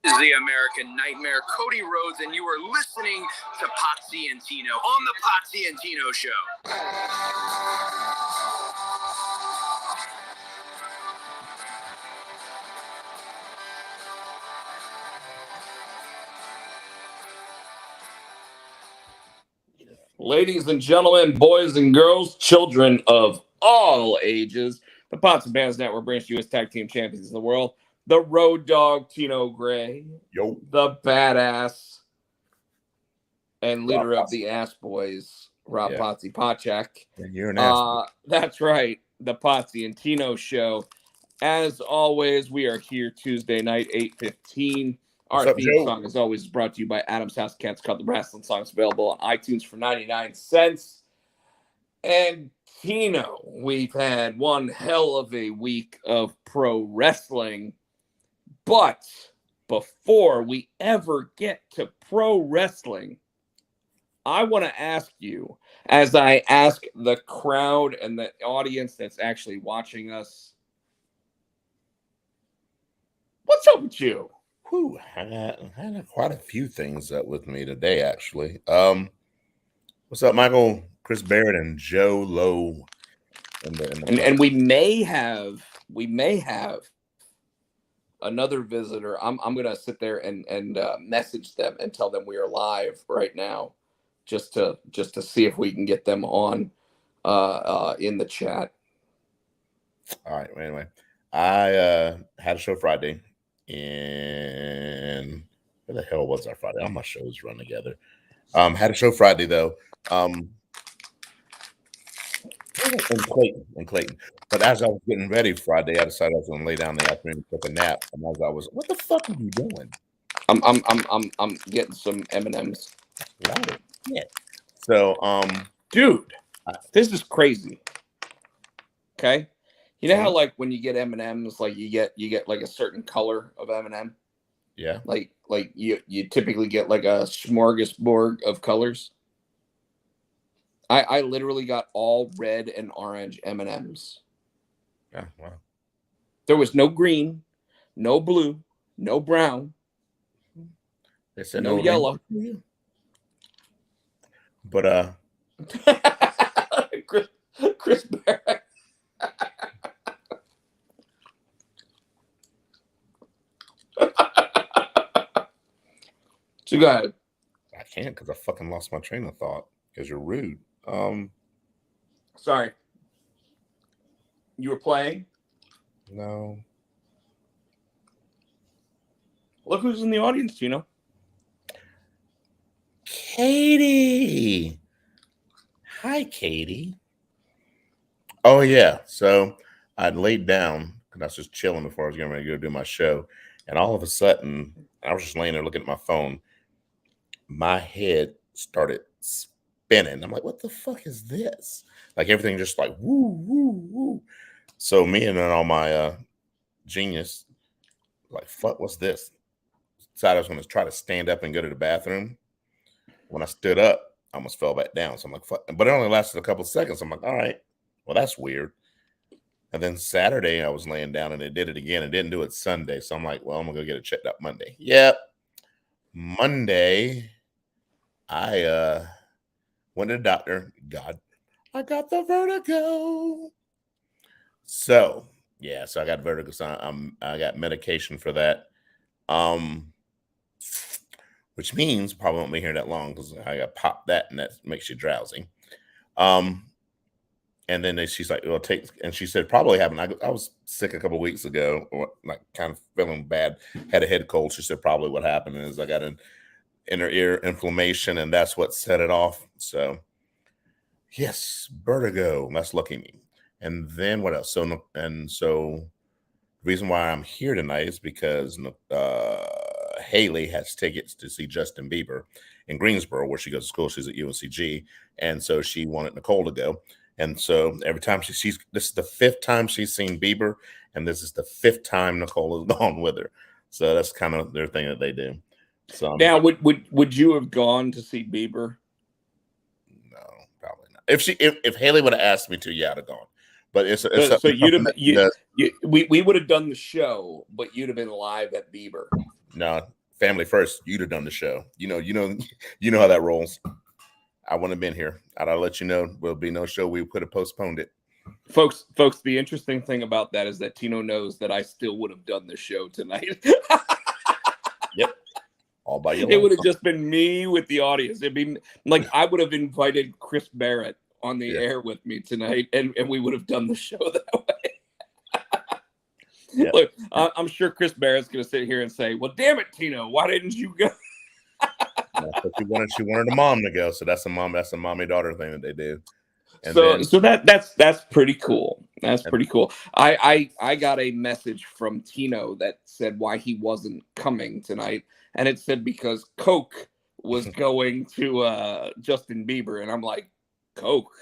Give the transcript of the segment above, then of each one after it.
is the American Nightmare, Cody Rhodes, and you are listening to Potsy and Tino on the Potsy and Tino Show. Ladies and gentlemen, boys and girls, children of all ages, the Pots and Bands Network brings you as tag team champions of the world. The Road Dogg, Tino Gray. Yo. The badass and leader of the Ass Boys, Rob Potsy Pochak. And you're an ass. That's right, the Potsy and Tino Show. As always, we are here Tuesday night, 8:15. Our theme song, as always, is brought to you by Adam's House Cats, called The Wrestling Songs, available on iTunes for 99 cents. And Tino, we've had one hell of a week of pro wrestling. But before we ever get to pro wrestling, I want to ask you, as I ask the crowd and the audience that's actually watching us, what's up with you? Whew, I had quite a few things up with me today, actually. What's up, Michael, Chris Barrett, and Joe Lowe? And we may have another visitor. I'm gonna sit there and message them and tell them we are live right now, just to see if we can get them on in the chat. All right. Anyway, I had a show Friday. And where the hell was our Friday? All my shows run together. Had a show Friday though. In Clayton. But as I was getting ready Friday, I decided I was going to lay down in the afternoon and take a nap. And as I was, what the fuck are you doing? I'm getting some M&Ms. Yeah. So dude, this is crazy. Okay. You know how like when you get M&Ms, like you get like a certain color of M&M? Yeah. Like you typically get like a smorgasbord of colors. I literally got all red and orange M&Ms. Yeah, wow. There was no green, no blue, no brown. They said no yellow. But Chris Barrett. So go ahead. I can't because I fucking lost my train of thought because you're rude. Sorry. You were playing? No. Look who's in the audience, Tino. Katie. Hi, Katie. Oh, yeah. So I'd laid down because I was just chilling before I was getting ready to go do my show. And all of a sudden, I was just laying there looking at my phone. My head started spinning. I'm like, what the fuck is this? Like everything just like woo, woo, woo. So me and then all my genius, like, fuck, what's this? Decided I was going to try to stand up and go to the bathroom. When I stood up, I almost fell back down. So I'm like, fuck. But it only lasted a couple of seconds. I'm like, all right, well, that's weird. And then Saturday, I was laying down and it did it again. It didn't do it Sunday. So I'm like, well, I'm going to go get it checked out Monday. Yep. Monday, I went to the doctor. God, I got the vertigo. So, yeah, so I got vertigo. So I got medication for that. Which means probably won't be here that long because I got popped that and that makes you drowsy. And then she's like, "Well, take," and she said, "Probably having." I was sick a couple of weeks ago, or like kind of feeling bad, had a head cold. She said, "Probably what happened is I got an inner ear inflammation, and that's what set it off." So, yes, vertigo. That's lucky me. And then what else? So the reason why I'm here tonight is because Haley has tickets to see Justin Bieber in Greensboro, where she goes to school. She's at UNCG, and so she wanted Nicole to go. And so every time she's this is the 5th time she's seen Bieber, and this is the 5th time Nicole has gone with her. So that's kind of their thing that they do. So now, would you have gone to see Bieber? No, probably not. If Haley would have asked me to, yeah, I'd have gone. But it's so we would have done the show, but you'd have been live at Bieber. No, family first, you'd have done the show. You know how that rolls. I wouldn't have been here. I'll let you know. There'll be no show. We could have postponed it. Folks, the interesting thing about that is that Tino knows that I still would have done the show tonight. Yep. All by yourself. It would have just been me with the audience. It'd be like I would have invited Chris Barrett on the air with me tonight, and we would have done the show that way. Yep. Look, I'm sure Chris Barrett's going to sit here and say, well, damn it, Tino, why didn't you go? She wanted a mom to go, so that's a mommy-daughter thing that they do. And so that's pretty cool. That's pretty cool. I got a message from Tino that said why he wasn't coming tonight, and it said because Coke was going to Justin Bieber, and I'm like, Coke.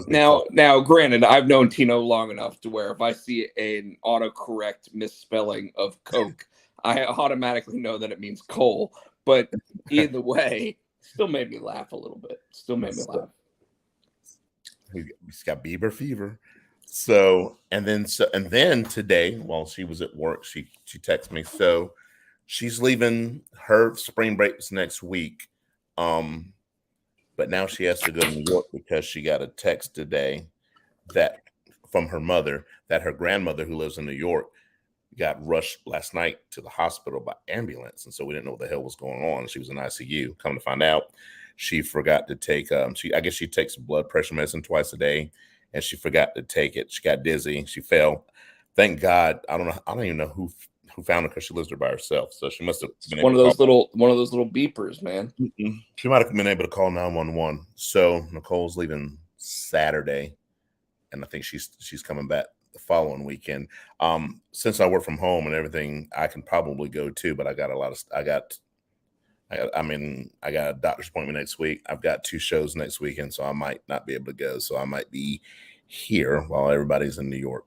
Now, granted, I've known Tino long enough to where if I see an autocorrect misspelling of Coke, I automatically know that it means coal. But either way, still made me laugh a little bit. He's got Bieber fever. So then today, while she was at work, she texted me. So she's leaving. Her spring breaks next week. But now she has to go to New York because she got a text today that from her mother that her grandmother, who lives in New York, got rushed last night to the hospital by ambulance. And so we didn't know what the hell was going on. She was in ICU. Come to find out, she forgot to take, I guess she takes blood pressure medicine twice a day, and she forgot to take it. She got dizzy. She fell. Thank God. I don't even know who found her because she lives there by herself. So she must have been one of those little beepers, man. She might have been able to call 911. So Nicole's leaving Saturday, and I think she's coming back the following weekend. Since I work from home and everything, I can probably go too, but I got a doctor's appointment next week. I've got 2 shows next weekend, so I might not be able to go. So I might be here while everybody's in New York.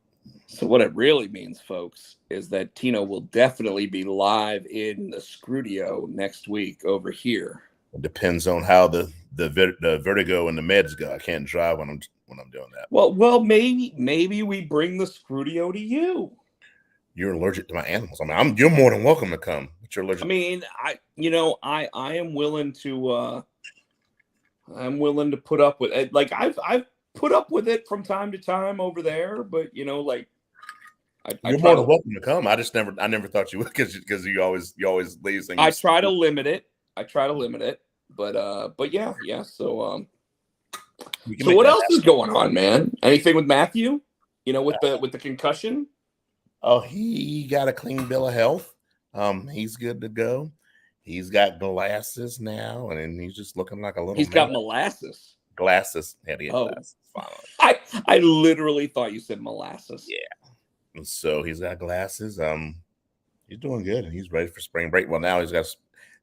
So what it really means, folks, is that Tino will definitely be live in the Scrudio next week over here. It depends on how the vertigo and the meds go. I can't drive when I'm doing that. Well, maybe we bring the Scrudio to you. You're allergic to my animals. I mean, you're more than welcome to come, but you're allergic. I mean, I am willing to put up with it. Like I've put up with it from time to time over there, but you're more than welcome to come. I never thought you would because you always leave things. I try to limit it, but yeah. So what else is going on, man? Anything with Matthew? With the concussion? Oh, he got a clean bill of health. He's good to go. He's got glasses now, and he's just looking like a little. He's got molasses. Glasses. Glasses. I literally thought you said molasses. Yeah. And so he's got glasses. He's doing good, and he's ready for spring break. Well, now he's going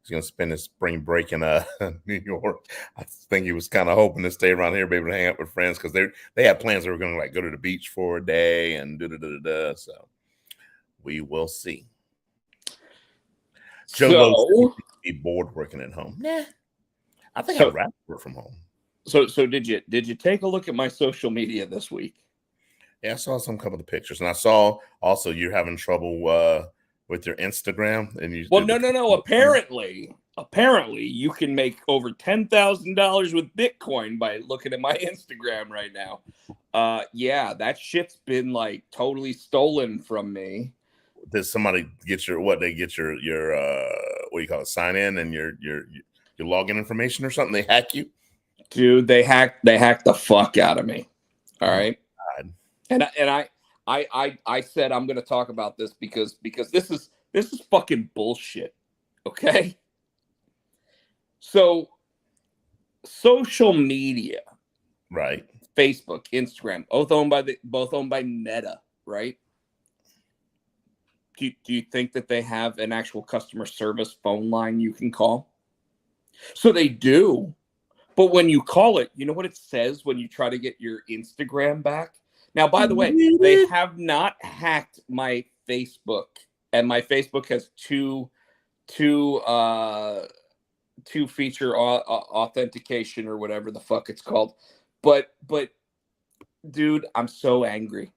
to spend his spring break in New York. I think he was kind of hoping to stay around here, be able to hang out with friends because they had plans. They were going to go to the beach for a day and da. So we will see. Joe be bored working at home. Nah, I think I'd rather work from home. So did you take a look at my social media this week? Yeah, I saw some couple of the pictures, and I saw also you're having trouble with your Instagram. And you no. Apparently, you can make over $10,000 with Bitcoin by looking at my Instagram right now. Yeah, that shit's been like totally stolen from me. Did somebody get your what do you call it, sign in and your login information or something? They hack you? Dude, they hacked the fuck out of me. All right. God. And I said I'm gonna talk about this because this is fucking bullshit. Okay. So social media, right? Facebook, Instagram, both owned by Meta, right? Do you think that they have an actual customer service phone line you can call? So they do. But when you call it, you know what it says when you try to get your Instagram back? Now, by the way, they have not hacked my Facebook, and my Facebook has two feature authentication or whatever the fuck it's called. But dude, I'm so angry.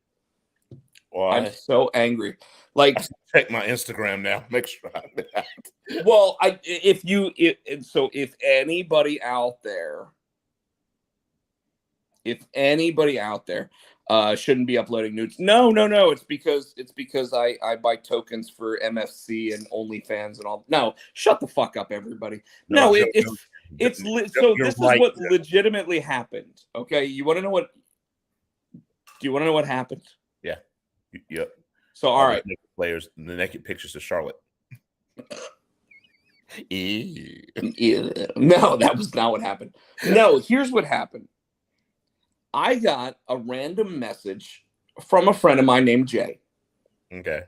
Why? I'm so angry. Like, check my Instagram now. Make sure I'm that. Well, if anybody out there shouldn't be uploading nudes. No. It's because I buy tokens for MFC and OnlyFans and all. No, shut the fuck up, everybody. So this is what legitimately happened. Okay, you want to know what? Do you want to know what happened? Yeah. Yep. So all right, the players, the naked pictures of Charlotte. No, that was not what happened. No, here's what happened. I got a random message from a friend of mine named Jay. Okay.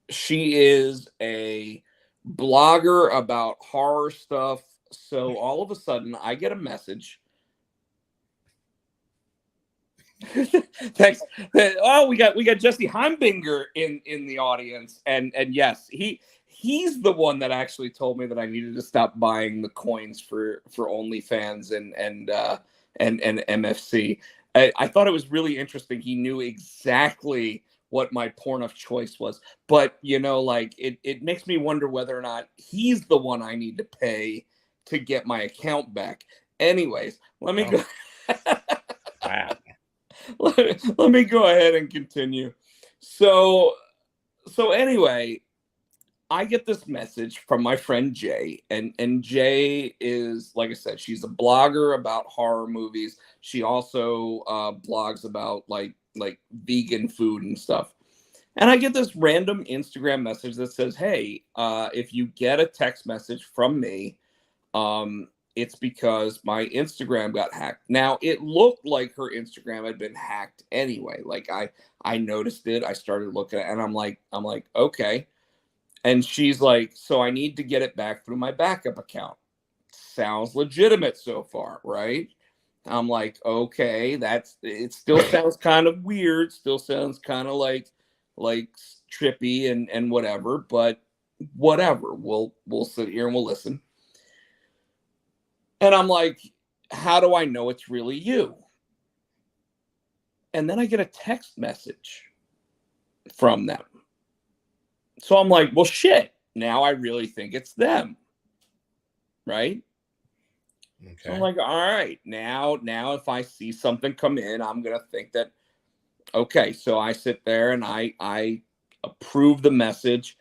She is a blogger about horror stuff. So all of a sudden, I get a message. Thanks. Oh, we got Jesse Heimbinger in the audience, and yes, he's the one that actually told me that I needed to stop buying the coins for OnlyFans and MFC. I thought it was really interesting. He knew exactly what my porn of choice was, but like it makes me wonder whether or not he's the one I need to pay to get my account back. Anyways, let me go. Wow. Let me go ahead and continue. So anyway, I get this message from my friend Jay, and Jay is, like I said, she's a blogger about horror movies. She also blogs about like vegan food and stuff. And I get this random Instagram message that says, "Hey, if you get a text message from me, it's because my Instagram got hacked." Now, it looked like her Instagram had been hacked anyway. Like I noticed it. I started looking at it, and I'm like, okay. And she's like, "So I need to get it back through my backup account." Sounds legitimate so far, right? I'm like, okay, it still sounds kind of weird, still sounds kind of like trippy and whatever, but whatever. We'll sit here and we'll listen. And I'm like, how do I know it's really you? And then I get a text message from them. So I'm like, well, shit, now I really think it's them. Right? Okay. So I'm like, all right, now if I see something come in, I'm going to think that, okay. So I sit there and I approve the message.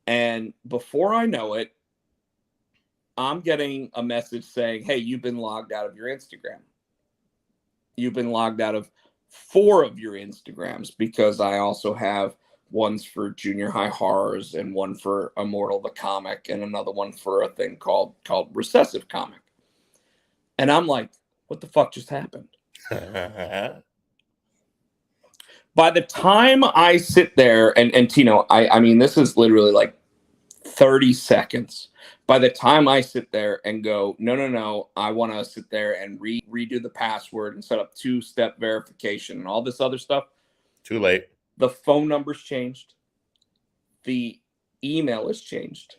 And before I know it, I'm getting a message saying, "Hey, you've been logged out of your Instagram. You've been logged out of 4 of your Instagrams," because I also have ones for Junior High Horrors and one for Immortal the Comic and another one for a thing called Recessive Comic. And I'm like, what the fuck just happened? By the time I sit there, and Tino, I mean, this is literally like 30 seconds. By the time I sit there and go, no, I want to sit there and redo the password and set up 2-step verification and all this other stuff. Too late. The phone number's changed. The email has changed.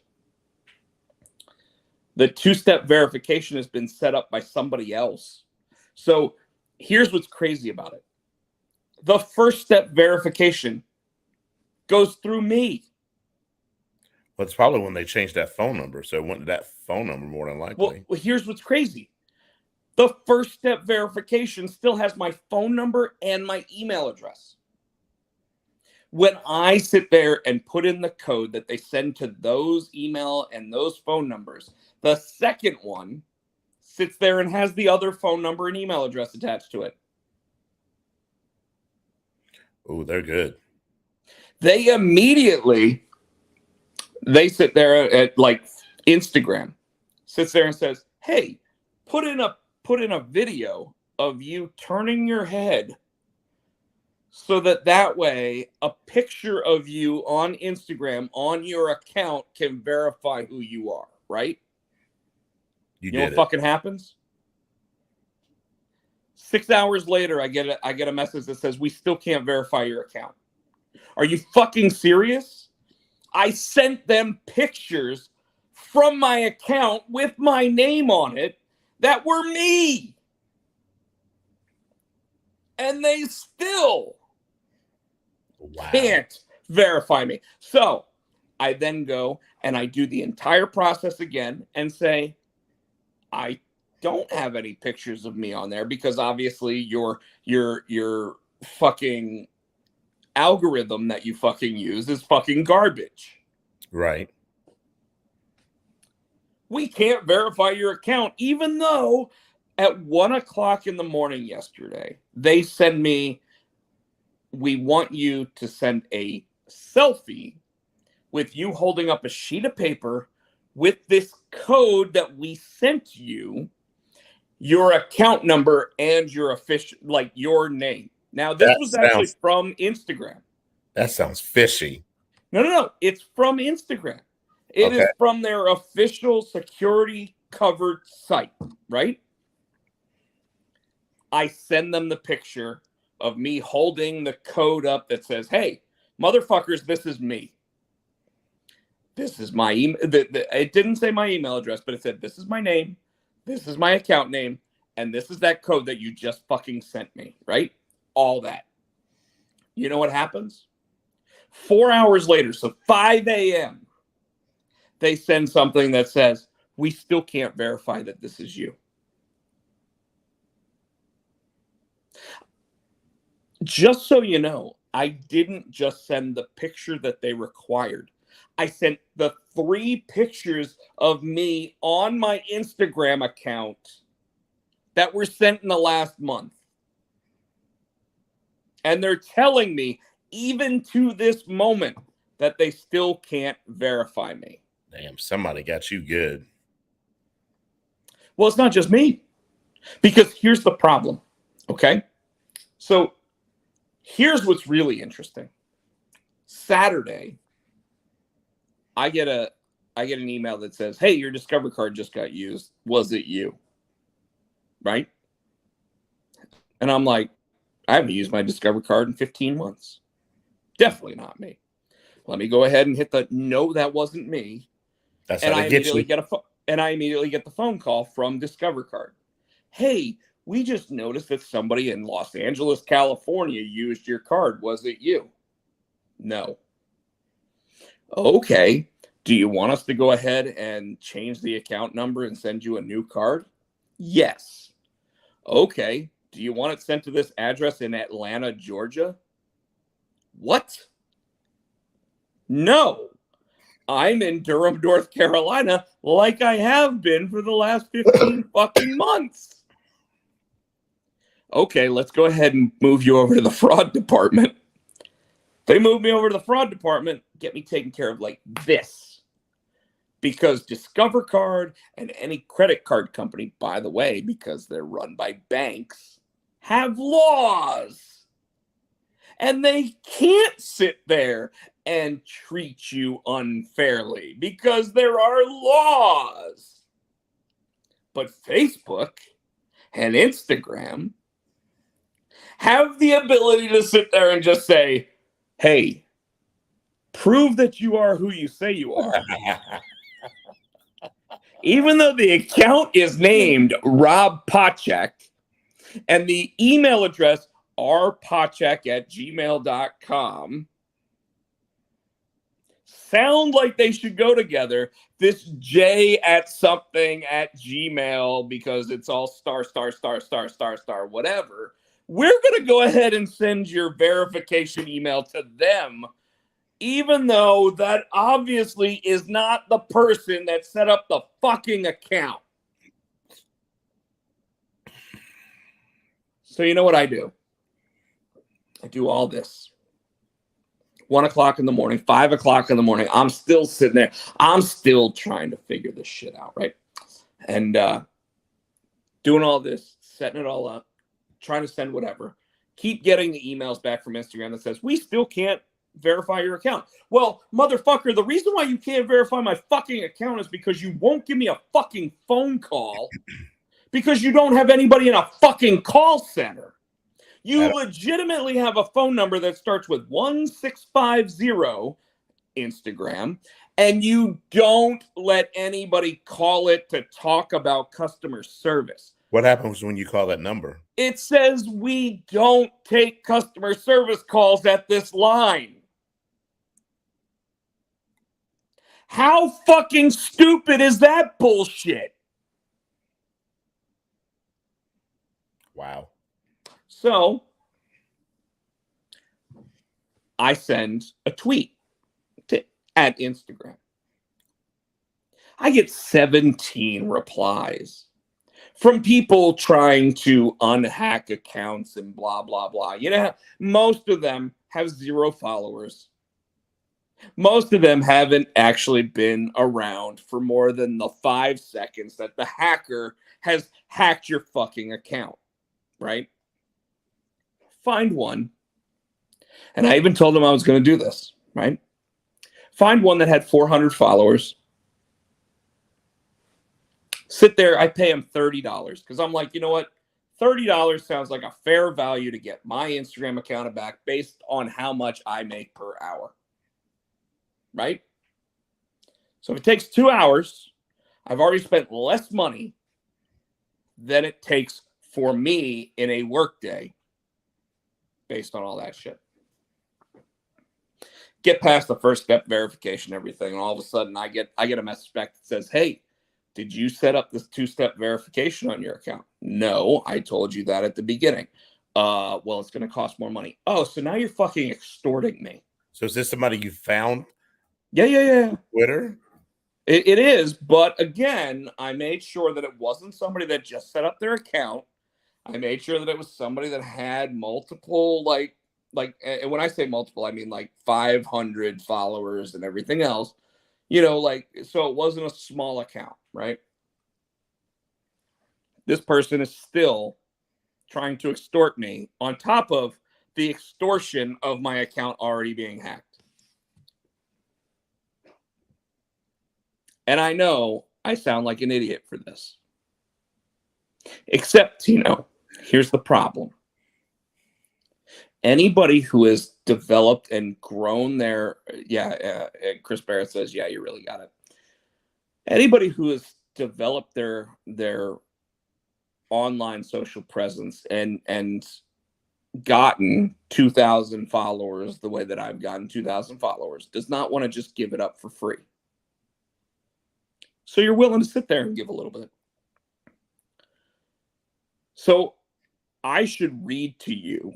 The 2-step verification has been set up by somebody else. So here's what's crazy about it. The 1st-step verification goes through me. Well, it's probably when they changed that phone number. So it went to that phone number more than likely. Well, here's what's crazy. The 1st-step verification still has my phone number and my email address. When I sit there and put in the code that they send to those email and those phone numbers, the second one sits there and has the other phone number and email address attached to it. Oh, they're good. They sit there at like Instagram, sits there and says, "Hey, put in a video of you turning your head so that way a picture of you on Instagram on your account can verify who you are," right? You know what fucking happens? 6 hours later, I get a message that says, "We still can't verify your account." Are you fucking serious? I sent them pictures from my account with my name on it that were me. And they still Wow. Can't verify me. So I then go and I do the entire process again and say, I don't have any pictures of me on there because obviously your fucking algorithm that you fucking use is fucking garbage. Right. We can't verify your account, even though at 1 o'clock in the morning yesterday, they send me, we want you to send a selfie with you holding up a sheet of paper with this code that we sent you, your account number, and your official, like your name. Now, this was actually from Instagram. That sounds fishy. No. It's from Instagram. It is from their official security covered site, right? I send them the picture of me holding the code up that says, hey, motherfuckers, this is me. This is my email. It didn't say my email address, but it said, this is my name. This is my account name. And this is that code that you just fucking sent me, right? All that. You know what happens? 4 hours later, so 5 a.m., they send something that says, we still can't verify that this is you. Just so you know, I didn't just send the picture that they required. I sent the 3 pictures of me on my Instagram account that were sent in the last month. And they're telling me, even to this moment, that they still can't verify me. Damn, somebody got you good. Well, it's not just me. Because here's the problem, okay? So here's what's really interesting. Saturday, I get an email that says, hey, your Discover card just got used. Was it you? Right? And I'm like, I haven't used my Discover card in 15 months. Definitely not me. Let me go ahead and hit the no, that wasn't me. That's and how they get you. I immediately get the phone call from Discover card. Hey, we just noticed that somebody in Los Angeles, California used your card. Was it you? No. Okay. Do you want us to go ahead and change the account number and send you a new card? Yes. Okay. Do you want it sent to this address in Atlanta, Georgia? What? No. I'm in Durham, North Carolina, like I have been for the last 15 fucking months. Okay, let's go ahead and move you over to the fraud department. They move me over to the fraud department, get me taken care of like this. Because Discover Card and any credit card company, by the way, because they're run by banks, have laws. And they can't sit there and treat you unfairly because there are laws. But Facebook and Instagram have the ability to sit there and just say, hey, prove that you are who you say you are. Even though the account is named Rob Pochek and the email address rpochek@gmail.com sound like they should go together. This J at something at Gmail, because it's all star, whatever. We're going to go ahead and send your verification email to them, even though that obviously is not the person that set up the fucking account. So you know what I do? I do all this. 1 o'clock in the morning, 5 o'clock in the morning. I'm still sitting there. I'm still trying to figure this shit out, right? And doing all this, setting it all up, trying to send whatever. Keep getting the emails back from Instagram that says, we still can't verify your account. Well, motherfucker, the reason why you can't verify my fucking account is because you won't give me a fucking phone call because you don't have anybody in a fucking call center. You legitimately have a phone number that starts with 1650 Instagram, and you don't let anybody call it to talk about customer service. What happens when you call that number? It says we don't take customer service calls at this line. How fucking stupid is that bullshit? Wow. So I send a tweet at Instagram. I get 17 replies from people trying to unhack accounts and blah, blah, blah. You know, most of them have 0 followers. Most of them haven't actually been around for more than the 5 seconds that the hacker has hacked your fucking account, right? Find one. And I even told them I was going to do this, right? Find one that had 400 followers. Sit there, I pay him $30 because I'm like, you know what? $30 sounds like a fair value to get my Instagram account back based on how much I make per hour. Right? So if it takes 2 hours, I've already spent less money than it takes for me in a workday based on all that shit. Get past the first step verification, everything, and all of a sudden I get a message back that says, hey, did you set up this 2-step verification on your account? No, I told you that at the beginning. Well, it's going to cost more money. Oh, so now you're fucking extorting me. So is this somebody you found? Yeah. Twitter? It is, but again, I made sure that it wasn't somebody that just set up their account. I made sure that it was somebody that had multiple, like, and when I say multiple, I mean like 500 followers and everything else. You know, like, so it wasn't a small account, right? This person is still trying to extort me on top of the extortion of my account already being hacked. And I know I sound like an idiot for this. Except, Tino, here's the problem. Anybody who has developed and grown their, Chris Barrett says, yeah, you really got it. Anybody who has developed their online social presence and gotten 2,000 followers the way that I've gotten 2,000 followers does not want to just give it up for free. So you're willing to sit there and give a little bit. So I should read to you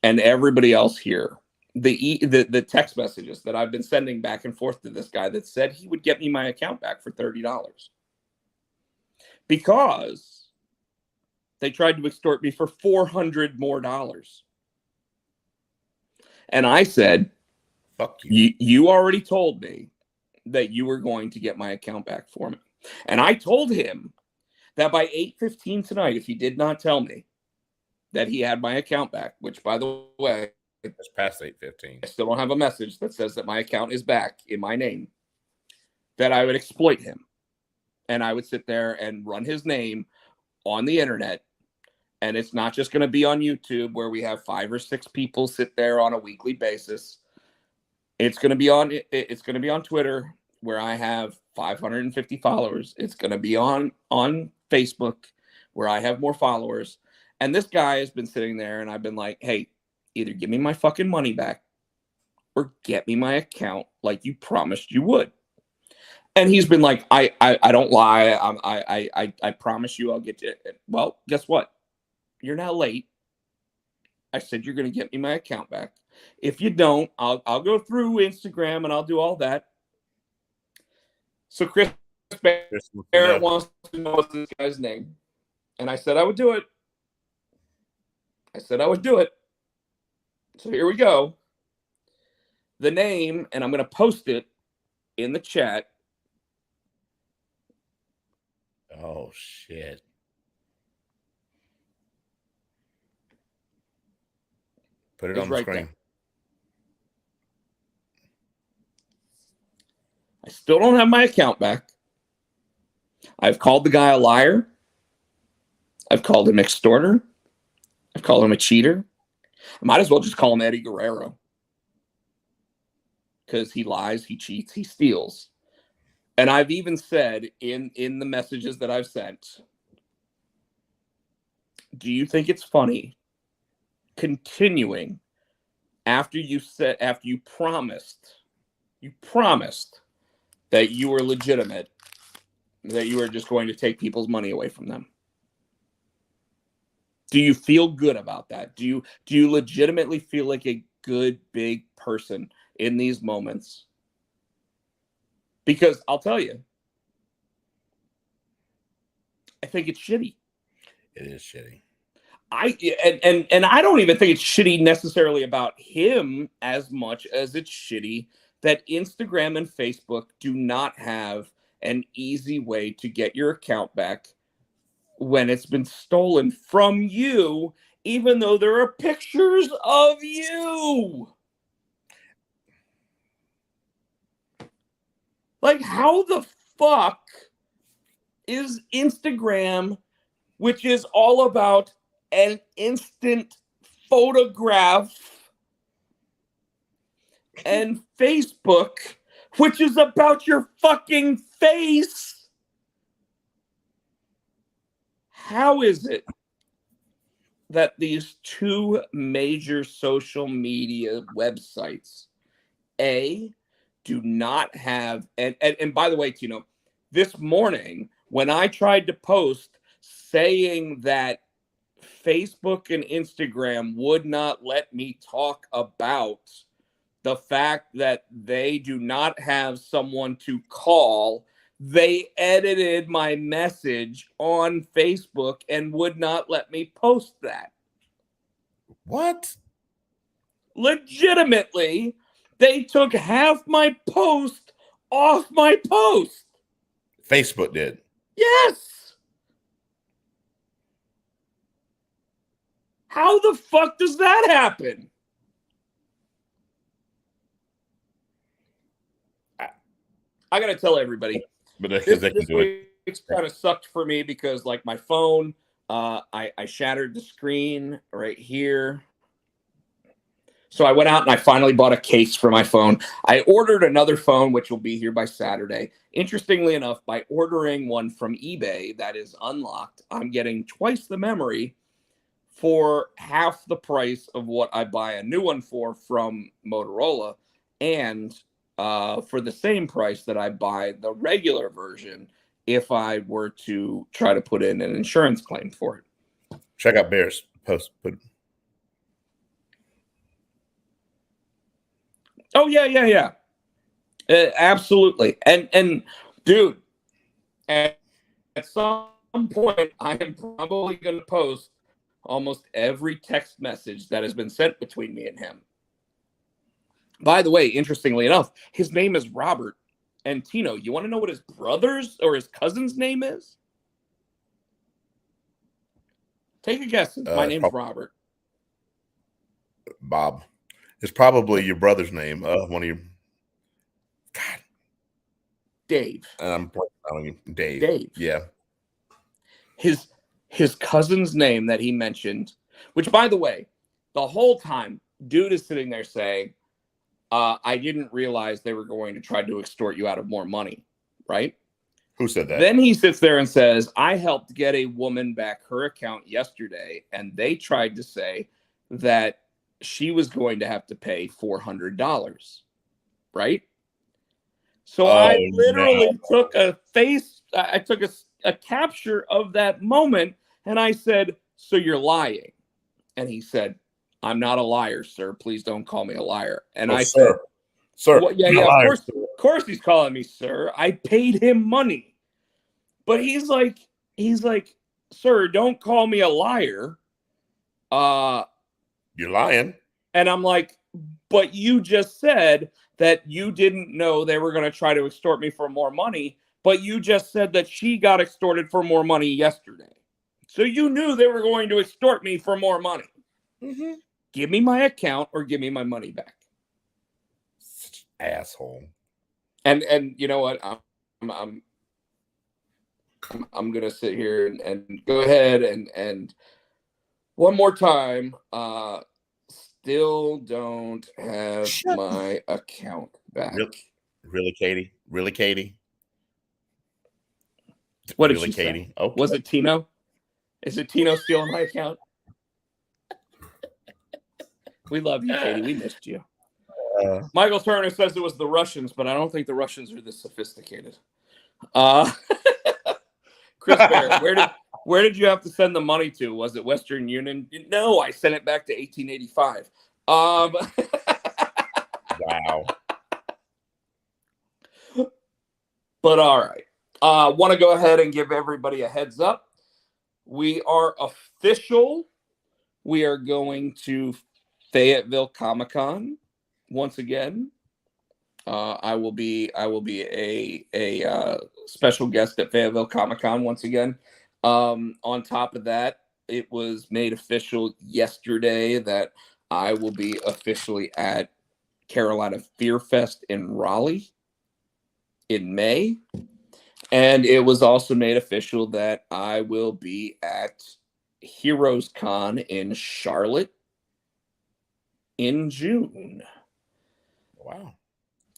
and everybody else here the text messages that I've been sending back and forth to this guy that said he would get me my account back for $30 because they tried to extort me for $400 more. And I said, fuck you. You already told me that you were going to get my account back for me. And I told him that by 8:15 tonight, if he did not tell me that he had my account back, which, by the way, it's past 8:15. I still don't have a message that says that my account is back in my name, that I would exploit him. And I would sit there and run his name on the internet. And it's not just going to be on YouTube where we have 5 or 6 people sit there on a weekly basis. It's going to be on Twitter where I have 550 followers. It's going to be on Facebook where I have more followers. And this guy has been sitting there and I've been like, hey, either give me my fucking money back or get me my account like you promised you would. And he's been like, I don't lie. I promise you I'll get you. Well, guess what? You're now late. I said you're going to get me my account back. If you don't, I'll go through Instagram and I'll do all that. So Chris Barrett wants to know what's this guy's name. And I said I would do it. So here we go. The name, and I'm going to post it in the chat. Oh, shit. Put it on the screen. There. I still don't have my account back. I've called the guy a liar. I've called him extorter. I've called him a cheater. I might as well just call him Eddie Guerrero. Because he lies, he cheats, he steals. And I've even said in the messages that I've sent do you think it's funny continuing after you promised that you were legitimate, that you were just going to take people's money away from them? Do you feel good about that? Do you legitimately feel like a good big person in these moments? Because I'll tell you, I think it's shitty. It is shitty. And I don't even think it's shitty necessarily about him as much as it's shitty that Instagram and Facebook do not have an easy way to get your account back when it's been stolen from you, even though there are pictures of you. Like, how the fuck is Instagram, which is all about an instant photograph, and Facebook, which is about your fucking face? How is it that these two major social media websites, do not have, and by the way, Tino, this morning when I tried to post saying that Facebook and Instagram would not let me talk about the fact that they do not have someone to call, they edited my message on Facebook and would not let me post that. What? Legitimately, they took half my post off my post. Facebook did. Yes. How the fuck does that happen? I gotta tell everybody, But this week's kind of sucked for me because, like, my phone, I shattered the screen right here. So I went out and I finally bought a case for my phone. I ordered another phone, which will be here by Saturday. Interestingly enough, by ordering one from eBay that is unlocked, I'm getting twice the memory for half the price of what I buy a new one for from Motorola, and for the same price that I buy the regular version if I were to try to put in an insurance claim for it. Check out Bear's post. Oh, yeah. Absolutely. And dude, at some point, I am probably going to post almost every text message that has been sent between me and him. By the way, interestingly enough, his name is Robert. And Tino, you want to know what his brother's or his cousin's name is? Take a guess. My name's Robert. Bob. It's probably your brother's name. One of your. God. Dave. Dave. Dave. Yeah. His cousin's name that he mentioned, which, by the way, the whole time, dude is sitting there saying, I didn't realize they were going to try to extort you out of more money, right? Who said that? Then he sits there and says, I helped get a woman back her account yesterday, and they tried to say that she was going to have to pay $400, right? So I literally took I took a capture of that moment, and I said, so you're lying? And he said, I'm not a liar, sir. Please don't call me a liar. And I said, sir, well, yeah, of course he's calling me sir. I paid him money. But he's like, sir, don't call me a liar. You're lying. And I'm like, but you just said that you didn't know they were going to try to extort me for more money, but you just said that she got extorted for more money yesterday. So you knew they were going to extort me for more money. Mm-hmm. Give me my account or give me my money back. Such an asshole. And you know what? I'm gonna sit here and go ahead and one more time. Still don't have my account back. Really, Katie? Really, Katie? What did she say? Okay. Was it Tino? Is it Tino stealing my account? We love you, Katie. We missed you. Michael Turner says it was the Russians, but I don't think the Russians are this sophisticated. Chris Bear, where did you have to send the money to? Was it Western Union? No, I sent it back to 1885. Wow. But all right. Want to go ahead and give everybody a heads up. We are official. We are going to Fayetteville Comic-Con once again. I will be a special guest at Fayetteville Comic-Con once again. On top of that, it was made official yesterday that I will be officially at Carolina Fear Fest in Raleigh in May. And it was also made official that I will be at Heroes Con in Charlotte in June. Wow.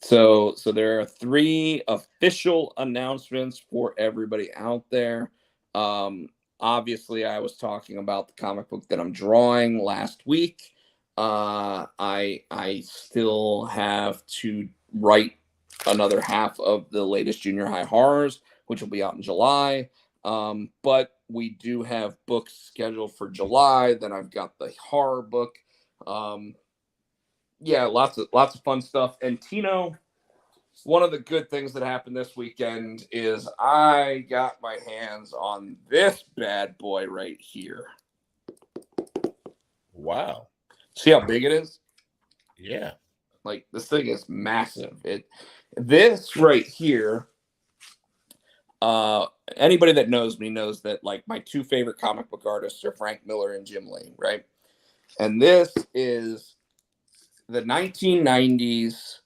So there are 3 official announcements for everybody out there. Obviously, I was talking about the comic book that I'm drawing last week. I still have to write another half of the latest junior high horrors, which will be out in July. But we do have books scheduled for July. Then I've got the horror book. Yeah, lots of fun stuff. And Tino, one of the good things that happened this weekend is I got my hands on this bad boy right here. Wow. See how big it is? Yeah. Like, this thing is massive. This right here, anybody that knows me knows that, like, my 2 favorite comic book artists are Frank Miller and Jim Lee, right? And this is the 1990s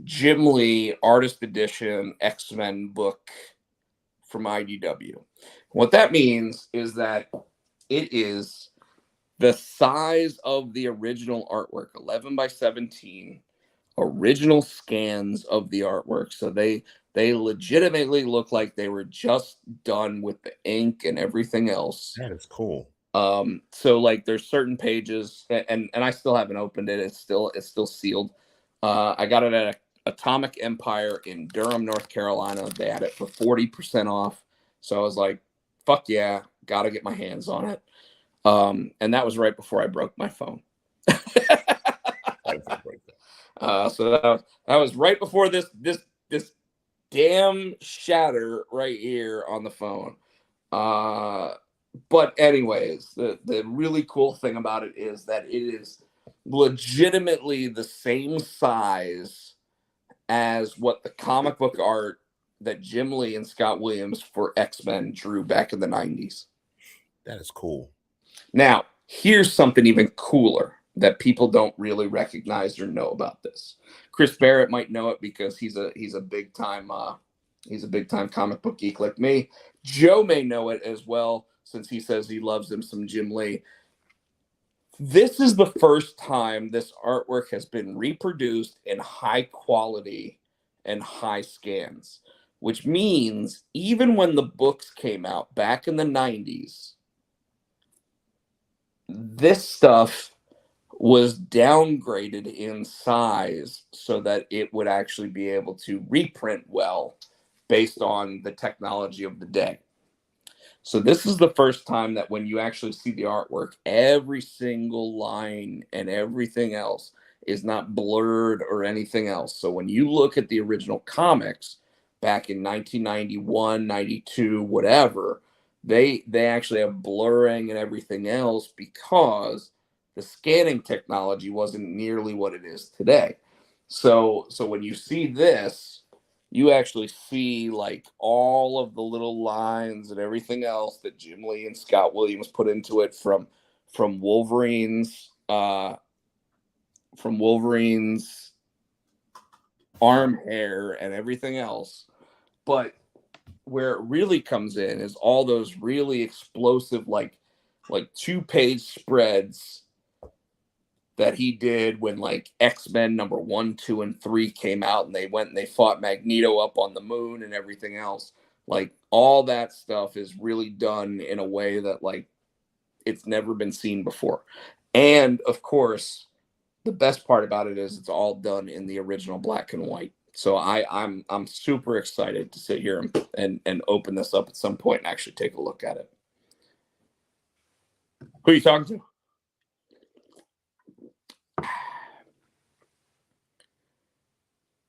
Jim Lee Artist Edition X-Men book from IDW. What that means is that it is the size of the original artwork, 11 by 17, original scans of the artwork. So they legitimately look like they were just done with the ink and everything else. That is cool. So like there's certain pages, and I still haven't opened it. It's still sealed. I got it at Atomic Empire in Durham, North Carolina. They had it for 40% off. So I was like, fuck yeah, gotta get my hands on it. And that was right before I broke my phone. So that was right before this damn shatter right here on the phone. But anyways, the really cool thing about it is that it is legitimately the same size as what the comic book art that Jim Lee and Scott Williams for X-Men drew back in the 90s. That is cool. Now, here's something even cooler that people don't really recognize or know about this. Chris Barrett might know it because he's a big time comic book geek like me. Joe may know it as well, since he says he loves him some Jim Lee. This is the first time this artwork has been reproduced in high quality and high scans, which means even when the books came out back in the 90s, this stuff was downgraded in size so that it would actually be able to reprint well based on the technology of the day. So this is the first time that when you actually see the artwork, every single line and everything else is not blurred or anything else. So when you look at the original comics back in 1991, 92, whatever, they actually have blurring and everything else because the scanning technology wasn't nearly what it is today. So when you see this, you actually see like all of the little lines and everything else that Jim Lee and Scott Williams put into it from Wolverine's arm hair and everything else. But where it really comes in is all those really explosive like 2-page spreads that he did when like X-Men number 1, 2, and 3 came out, and they went and they fought Magneto up on the moon and everything else. Like all that stuff is really done in a way that like it's never been seen before. And of course, the best part about it is it's all done in the original black and white. So I'm super excited to sit here and open this up at some point and actually take a look at it. Who are you talking to?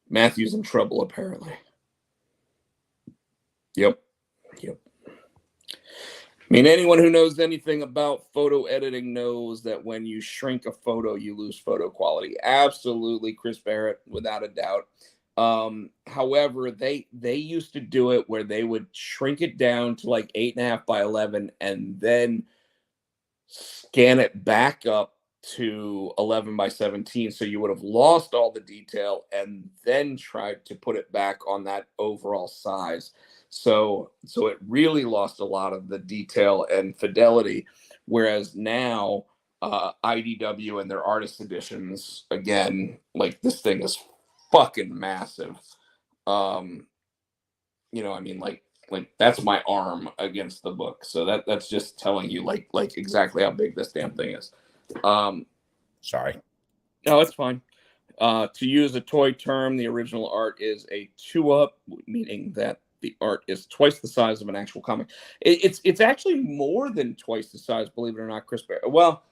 Matthew's in trouble, apparently. Yep. I mean, anyone who knows anything about photo editing knows that when you shrink a photo, you lose photo quality. Absolutely, Chris Barrett, without a doubt. However, they used to do it where they would shrink it down to like 8.5 by 11 and then scan it back up to 11 by 17. So you would have lost all the detail and then tried to put it back on that overall size. So it really lost a lot of the detail and fidelity. Whereas now, IDW and their artist editions, again, like this thing is fucking massive. I mean, like that's my arm against the book. So that's just telling you like exactly how big this damn thing is. Sorry. No, it's fine. To use a toy term, the original art is a 2-up, meaning that the art is twice the size of an actual comic. It's actually more than twice the size, believe it or not, Chris Barrett. Well,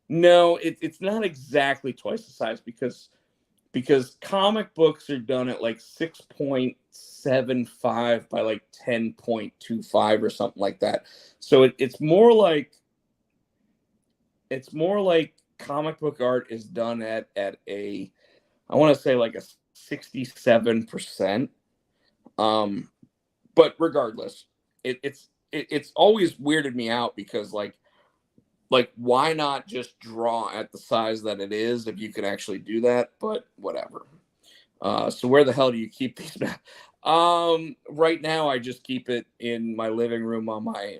no, it's not exactly twice the size because comic books are done at like 6.75 by like 10.25 or something like that. So it's more like comic book art is done at a, I want to say like a 67%. But regardless, it's always weirded me out because like why not just draw at the size that it is if you could actually do that? But whatever. So where the hell do you keep these? Right now I just keep it in my living room on my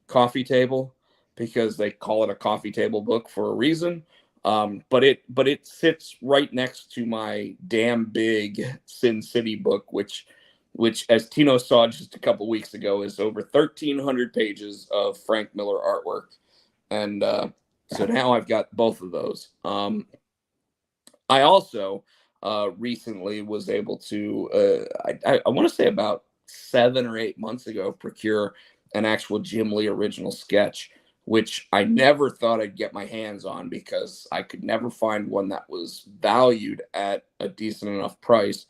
coffee table because they call it a coffee table book for a reason. But it sits right next to my damn big Sin City book, which as Tino saw just a couple weeks ago is over 1,300 pages of Frank Miller artwork. And so now I've got both of those. I also recently was able to, I want to say about 7 or 8 months ago, procure an actual Jim Lee original sketch, which I never thought I'd get my hands on because I could never find one that was valued at a decent enough price.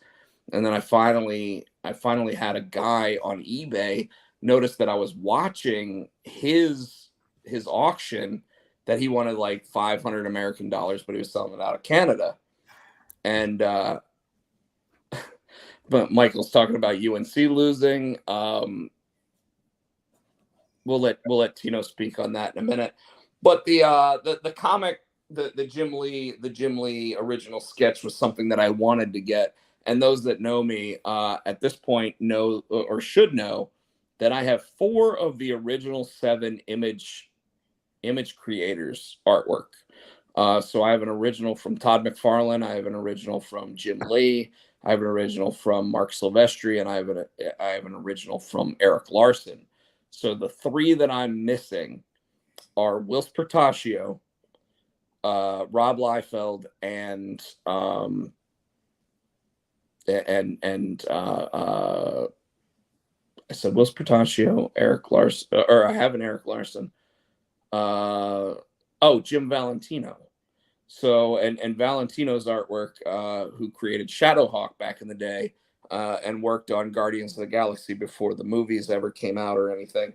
And then I finally had a guy on eBay notice that I was watching his auction that he wanted like 500 American dollars, but he was selling it out of Canada. And but Michael's talking about UNC losing. We'll let Tino speak on that in a minute. But the comic, the Jim Lee original sketch was something that I wanted to get. And those that know me at this point know or should know that I have 4 of the original 7 image creators artwork. So I have an original from Todd McFarlane. I have an original from Jim Lee. I have an original from Mark Silvestri, and I have an original from Eric Larson. So the 3 that I'm missing are Whilce Portacio, Rob Liefeld, and I said Whilce Portacio, Eric Larson, or I have an Eric Larson. Jim Valentino. So and Valentino's artwork, who created Shadowhawk back in the day, and worked on Guardians of the Galaxy before the movies ever came out or anything.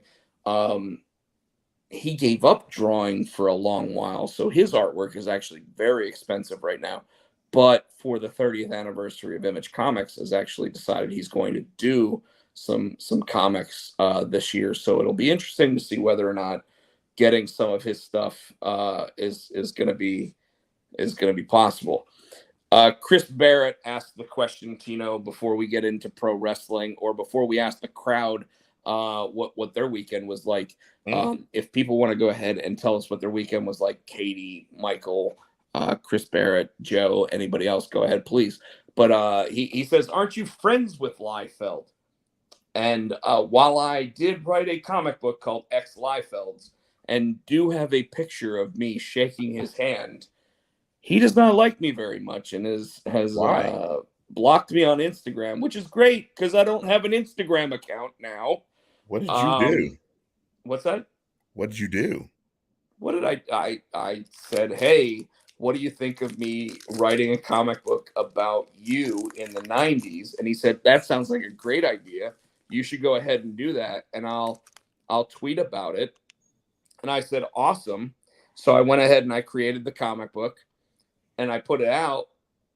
He gave up drawing for a long while, so his artwork is actually very expensive right now. But for the 30th anniversary of Image Comics, has actually decided he's going to do some comics this year. So it'll be interesting to see whether or not getting some of his stuff is going to be possible. Chris Barrett asked the question, Tino, before we get into pro wrestling, or before we ask the crowd what their weekend was like. If people want to go ahead and tell us what their weekend was like, Katie, Michael, Chris Barrett, Joe, anybody else, go ahead, please. But he says, aren't you friends with Liefeld? And while I did write a comic book called X Liefelds and do have a picture of me shaking his hand, he does not like me very much and has blocked me on Instagram, which is great because I don't have an Instagram account now. What did you do? What's that? What did you do? What did I said, hey, what do you think of me writing a comic book about you in the 90s? And he said, that sounds like a great idea. You should go ahead and do that. And I'll tweet about it. And I said, awesome. So I went ahead and I created the comic book and I put it out.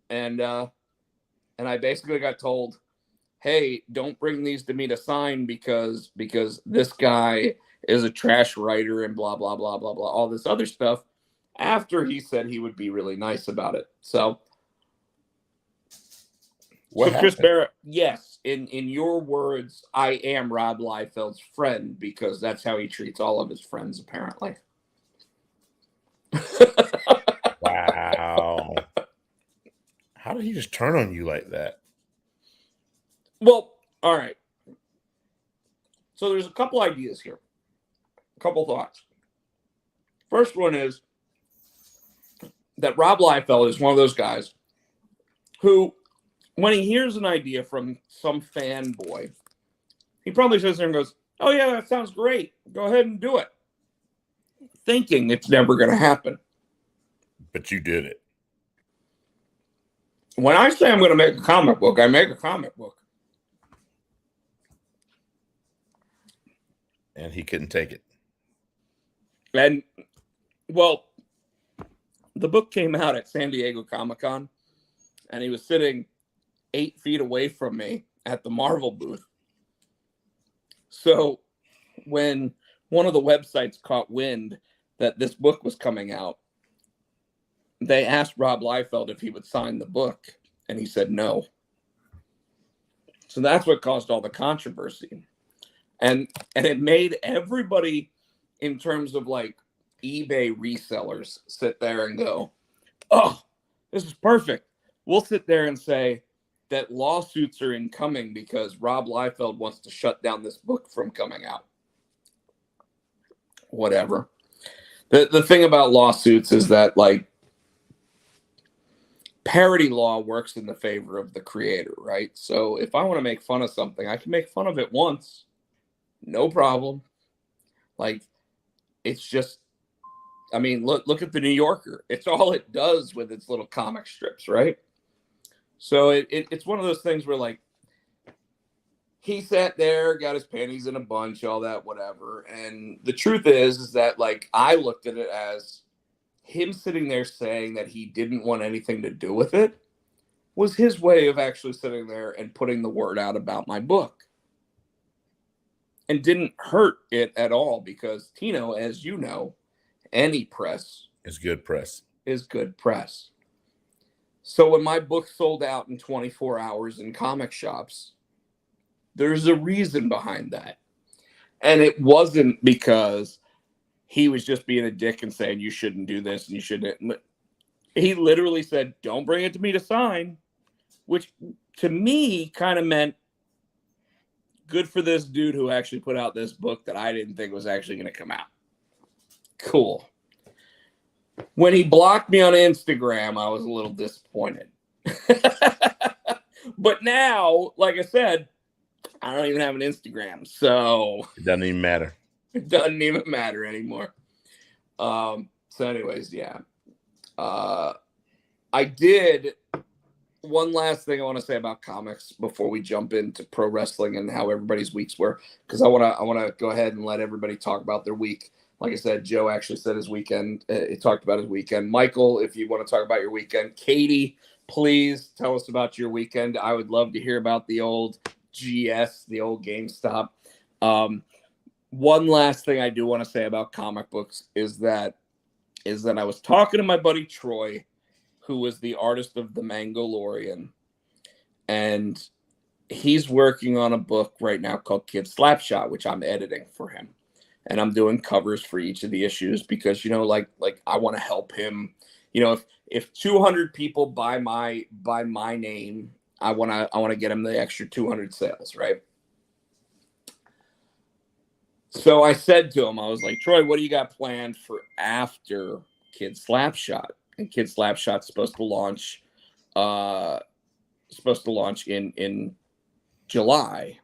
And I basically got told, hey, don't bring these to me to sign because this guy is a trash writer and blah, blah, blah, blah, blah, all this other stuff, after he said he would be really nice about it. So Chris Barrett, yes, in your words, I am Rob Liefeld's friend because that's how he treats all of his friends, apparently. Wow. How did he just turn on you like that? Well, all right. So there's a couple ideas here. A couple thoughts. First one is that Rob Liefeld is one of those guys who, when he hears an idea from some fanboy, he probably sits there and goes, oh, yeah, that sounds great. Go ahead and do it. Thinking it's never going to happen. But you did it. When I say I'm going to make a comic book, I make a comic book. And he couldn't take it. And, well, the book came out at San Diego Comic-Con, and he was sitting 8 feet away from me at the Marvel booth. So when one of the websites caught wind that this book was coming out, they asked Rob Liefeld if he would sign the book, and he said no. So that's what caused all the controversy. And it made everybody, in terms of like eBay resellers, sit there and go, oh, this is perfect. We'll sit there and say that lawsuits are incoming because Rob Liefeld wants to shut down this book from coming out. Whatever. The thing about lawsuits is that, like, parody law works in the favor of the creator, right? So if I want to make fun of something, I can make fun of it once. No problem. Like, it's just, I mean, look at the New Yorker. It's all it does with its little comic strips, right? So it's one of those things where, like, he sat there, got his panties in a bunch, all that, whatever. And the truth is that, like, I looked at it as him sitting there saying that he didn't want anything to do with it was his way of actually sitting there and putting the word out about my book. And didn't hurt it at all because, Tino, as you know, any press is good press. Is good press. So when my book sold out in 24 hours in comic shops, there's a reason behind that. And it wasn't because he was just being a dick and saying you shouldn't do this and you shouldn't. He literally said, don't bring it to me to sign, which to me kind of meant good for this dude who actually put out this book that I didn't think was actually going to come out. Cool. When he blocked me on Instagram, I was a little disappointed. But now, like I said, I don't even have an Instagram, so it doesn't even matter. It doesn't even matter anymore. So anyways, yeah. I did. One last thing I want to say about comics before we jump into pro wrestling and how everybody's weeks were, because I want to go ahead and let everybody talk about their week. Like I said, Joe actually said his weekend. He talked about his weekend. Michael, if you want to talk about your weekend. Katie, please tell us about your weekend. I would love to hear about the old GS, the old GameStop. One last thing I do want to say about comic books is that I was talking to my buddy Troy, who was the artist of the Mangolorian, and he's working on a book right now called Kid Slapshot, which I'm editing for him, and I'm doing covers for each of the issues because, you know, like I want to help him. You know, if 200 people buy my name, I want to get him the extra 200 sales, right? So I said to him, I was like, Troy, what do you got planned for after Kid Slapshot? And Kid Slapshot's supposed to launch in July.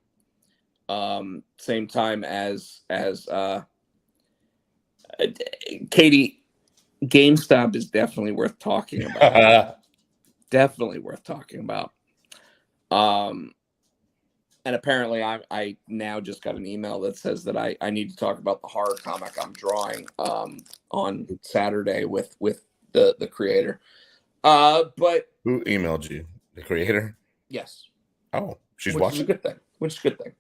Same time as Katie. GameStop is definitely worth talking about. Definitely worth talking about. And apparently I now just got an email that says that I need to talk about the horror comic I'm drawing on Saturday with the creator. But who emailed you? The creator? Yes. Oh, she's which watching. Is a good thing. Which is a good thing.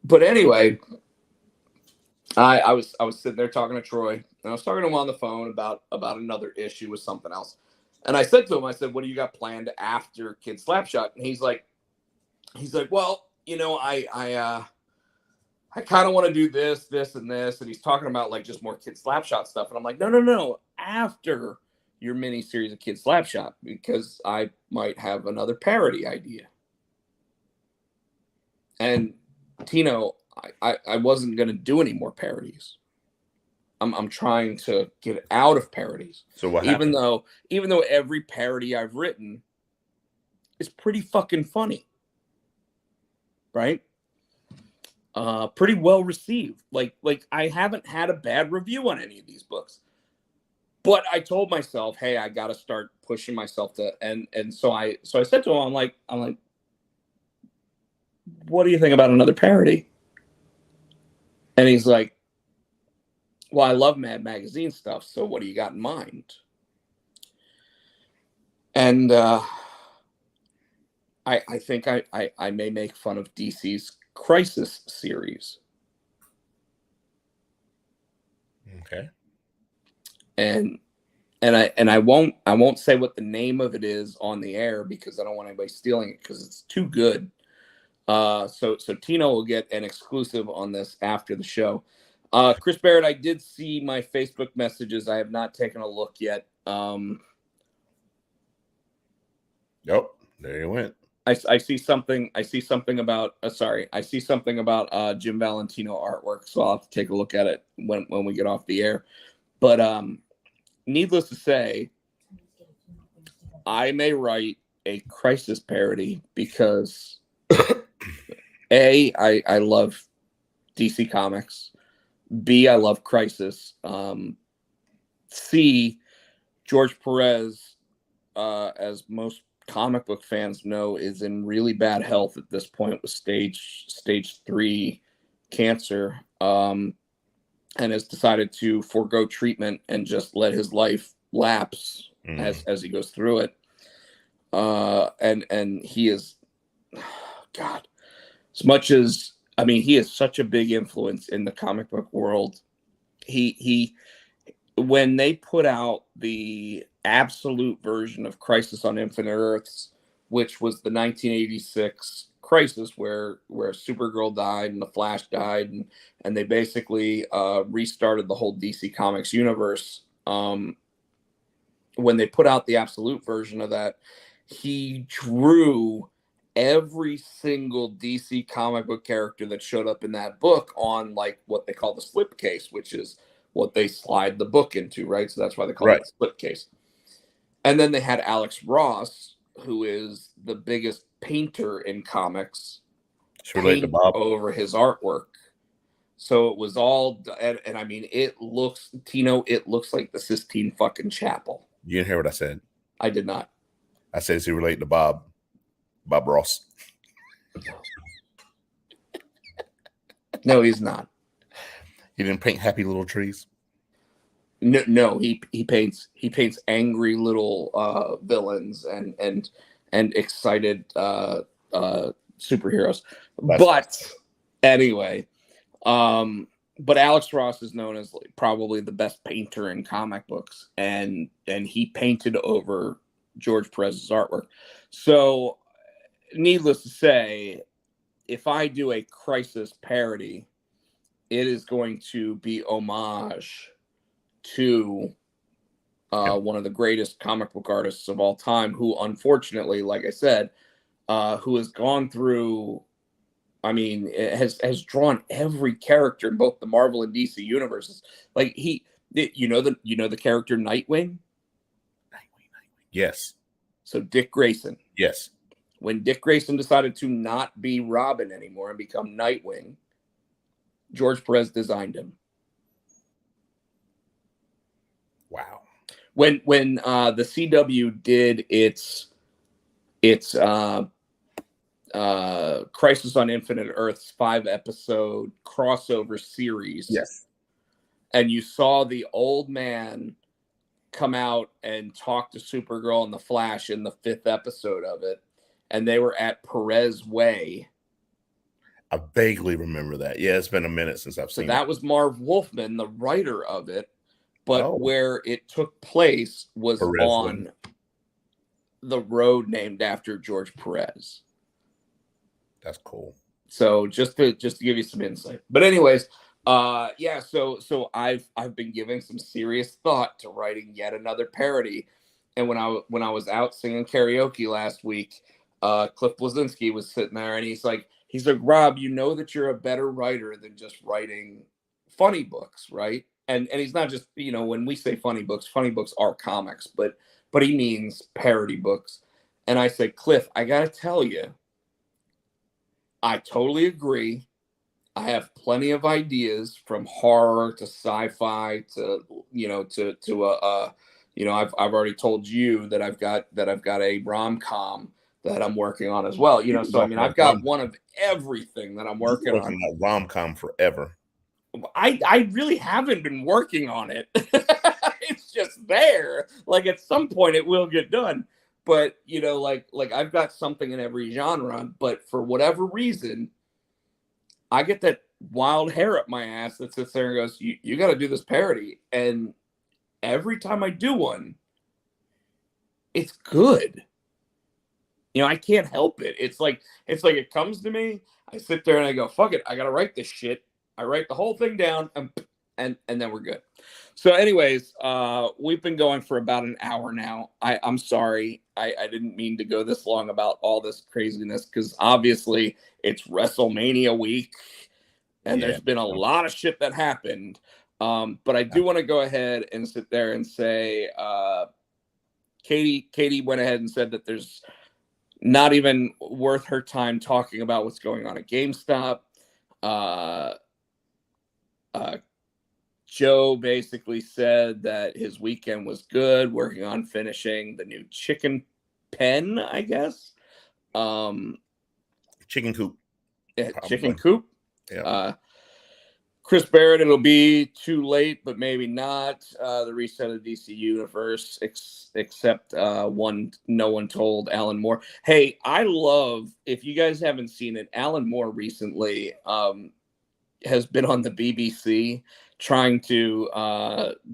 But anyway, I was sitting there talking to Troy, and I was talking to him on the phone about another issue with something else. And I said to him, I said, what do you got planned after Kid Slapshot? And he's like, well, I kind of want to do this, and this. And he's talking about like just more Kid Slapshot stuff. And I'm like, no. After your mini series of Kid Slapshot, because I might have another parody idea. And Tino, I wasn't going to do any more parodies. I'm trying to get out of parodies. So what happened? happened? Even though every parody I've written is pretty fucking funny, right? Pretty well received. Like I haven't had a bad review on any of these books. But I told myself, hey, I got to start pushing myself to, and so I said to him, I'm like, what do you think about another parody? And he's like, well, I love Mad Magazine stuff, so what do you got in mind? And I think I may make fun of DC's Crisis series. Okay. And I won't say what the name of it is on the air because I don't want anybody stealing it because it's too good. So Tino will get an exclusive on this after the show. Chris Barrett, I did see my Facebook messages. I have not taken a look yet. Yep, there you went. I see something. I see something about. I see something about Jim Valentino artwork. So I'll have to take a look at it when we get off the air. But needless to say, I may write a Crisis parody because I love DC Comics. B, I love Crisis. C, George Perez, as most comic book fans know, is in really bad health at this point with stage 3 cancer, and has decided to forego treatment and just let his life lapse as he goes through it. And he is, God, as much as, I mean, he is such a big influence in the comic book world. He when they put out the absolute version of Crisis on Infinite Earths, which was the 1986 Crisis where Supergirl died and the Flash died, and they basically restarted the whole DC Comics universe. When they put out the absolute version of that, he drew every single DC comic book character that showed up in that book on like what they call the slipcase, which is what they slide the book into, right? So that's why they call it the slipcase. And then they had Alex Ross, who is the biggest painter in comics, paint over his artwork. So it was all, and I mean, it looks like the Sistine fucking Chapel. You didn't hear what I said? I did not. I said, is he related to Bob Ross? No, he's not. He didn't paint happy little trees? No, he paints angry little villains and excited superheroes. But anyway, but Alex Ross is known as probably the best painter in comic books, and he painted over George Perez's artwork. So, needless to say, if I do a Crisis parody, it is going to be homage to one of the greatest comic book artists of all time, who unfortunately, like I said, who has gone through I mean, it has drawn every character in both the Marvel and DC universes. Like you know the character Nightwing. Yes. So Dick Grayson. Yes. When Dick Grayson decided to not be Robin anymore and become Nightwing, George Perez designed him. Wow. When the CW did its Crisis on Infinite Earths 5-episode crossover series. Yes. And you saw the old man come out and talk to Supergirl and the Flash in the 5th episode of it. And they were at Perez Way. I vaguely remember that. Yeah, it's been a minute since I've seen it. So that was Marv Wolfman, the writer of it. But where it took place was Perez on the road named after George Perez. That's cool. So just to give you some insight. But anyways, so I've been giving some serious thought to writing yet another parody. And when I was out singing karaoke last week, Cliff Bleszinski was sitting there and he's like, Rob, you know that you're a better writer than just writing funny books, right? And he's not just, when we say funny books are comics, but he means parody books. And I said, Cliff, I gotta tell you, I totally agree. I have plenty of ideas from horror to sci-fi to I've already told you that I've got a rom-com that I'm working on as well. So I mean I've got one of everything that I'm working on. Rom-com forever. I really haven't been working on it. It's just there. Like at some point it will get done. But like I've got something in every genre, but for whatever reason, I get that wild hair up my ass that sits there and goes, you got to do this parody. And every time I do one, it's good. I can't help it. It's like it comes to me. I sit there and I go, fuck it. I got to write this shit. I write the whole thing down and then we're good. So anyways, we've been going for about an hour now. I'm sorry. I didn't mean to go this long about all this craziness because obviously it's WrestleMania week and there's been a lot of shit that happened. But I do want to go ahead and sit there and say, Katie went ahead and said that there's not even worth her time talking about what's going on at GameStop. Joe basically said that his weekend was good, working on finishing the new chicken pen, I guess. Chicken coop. Chicken coop. Yeah. Chris Barrett, it'll be too late, but maybe not. The reset of the DC Universe, except no one told Alan Moore. Hey, I love, if you guys haven't seen it, Alan Moore recently has been on the BBC trying to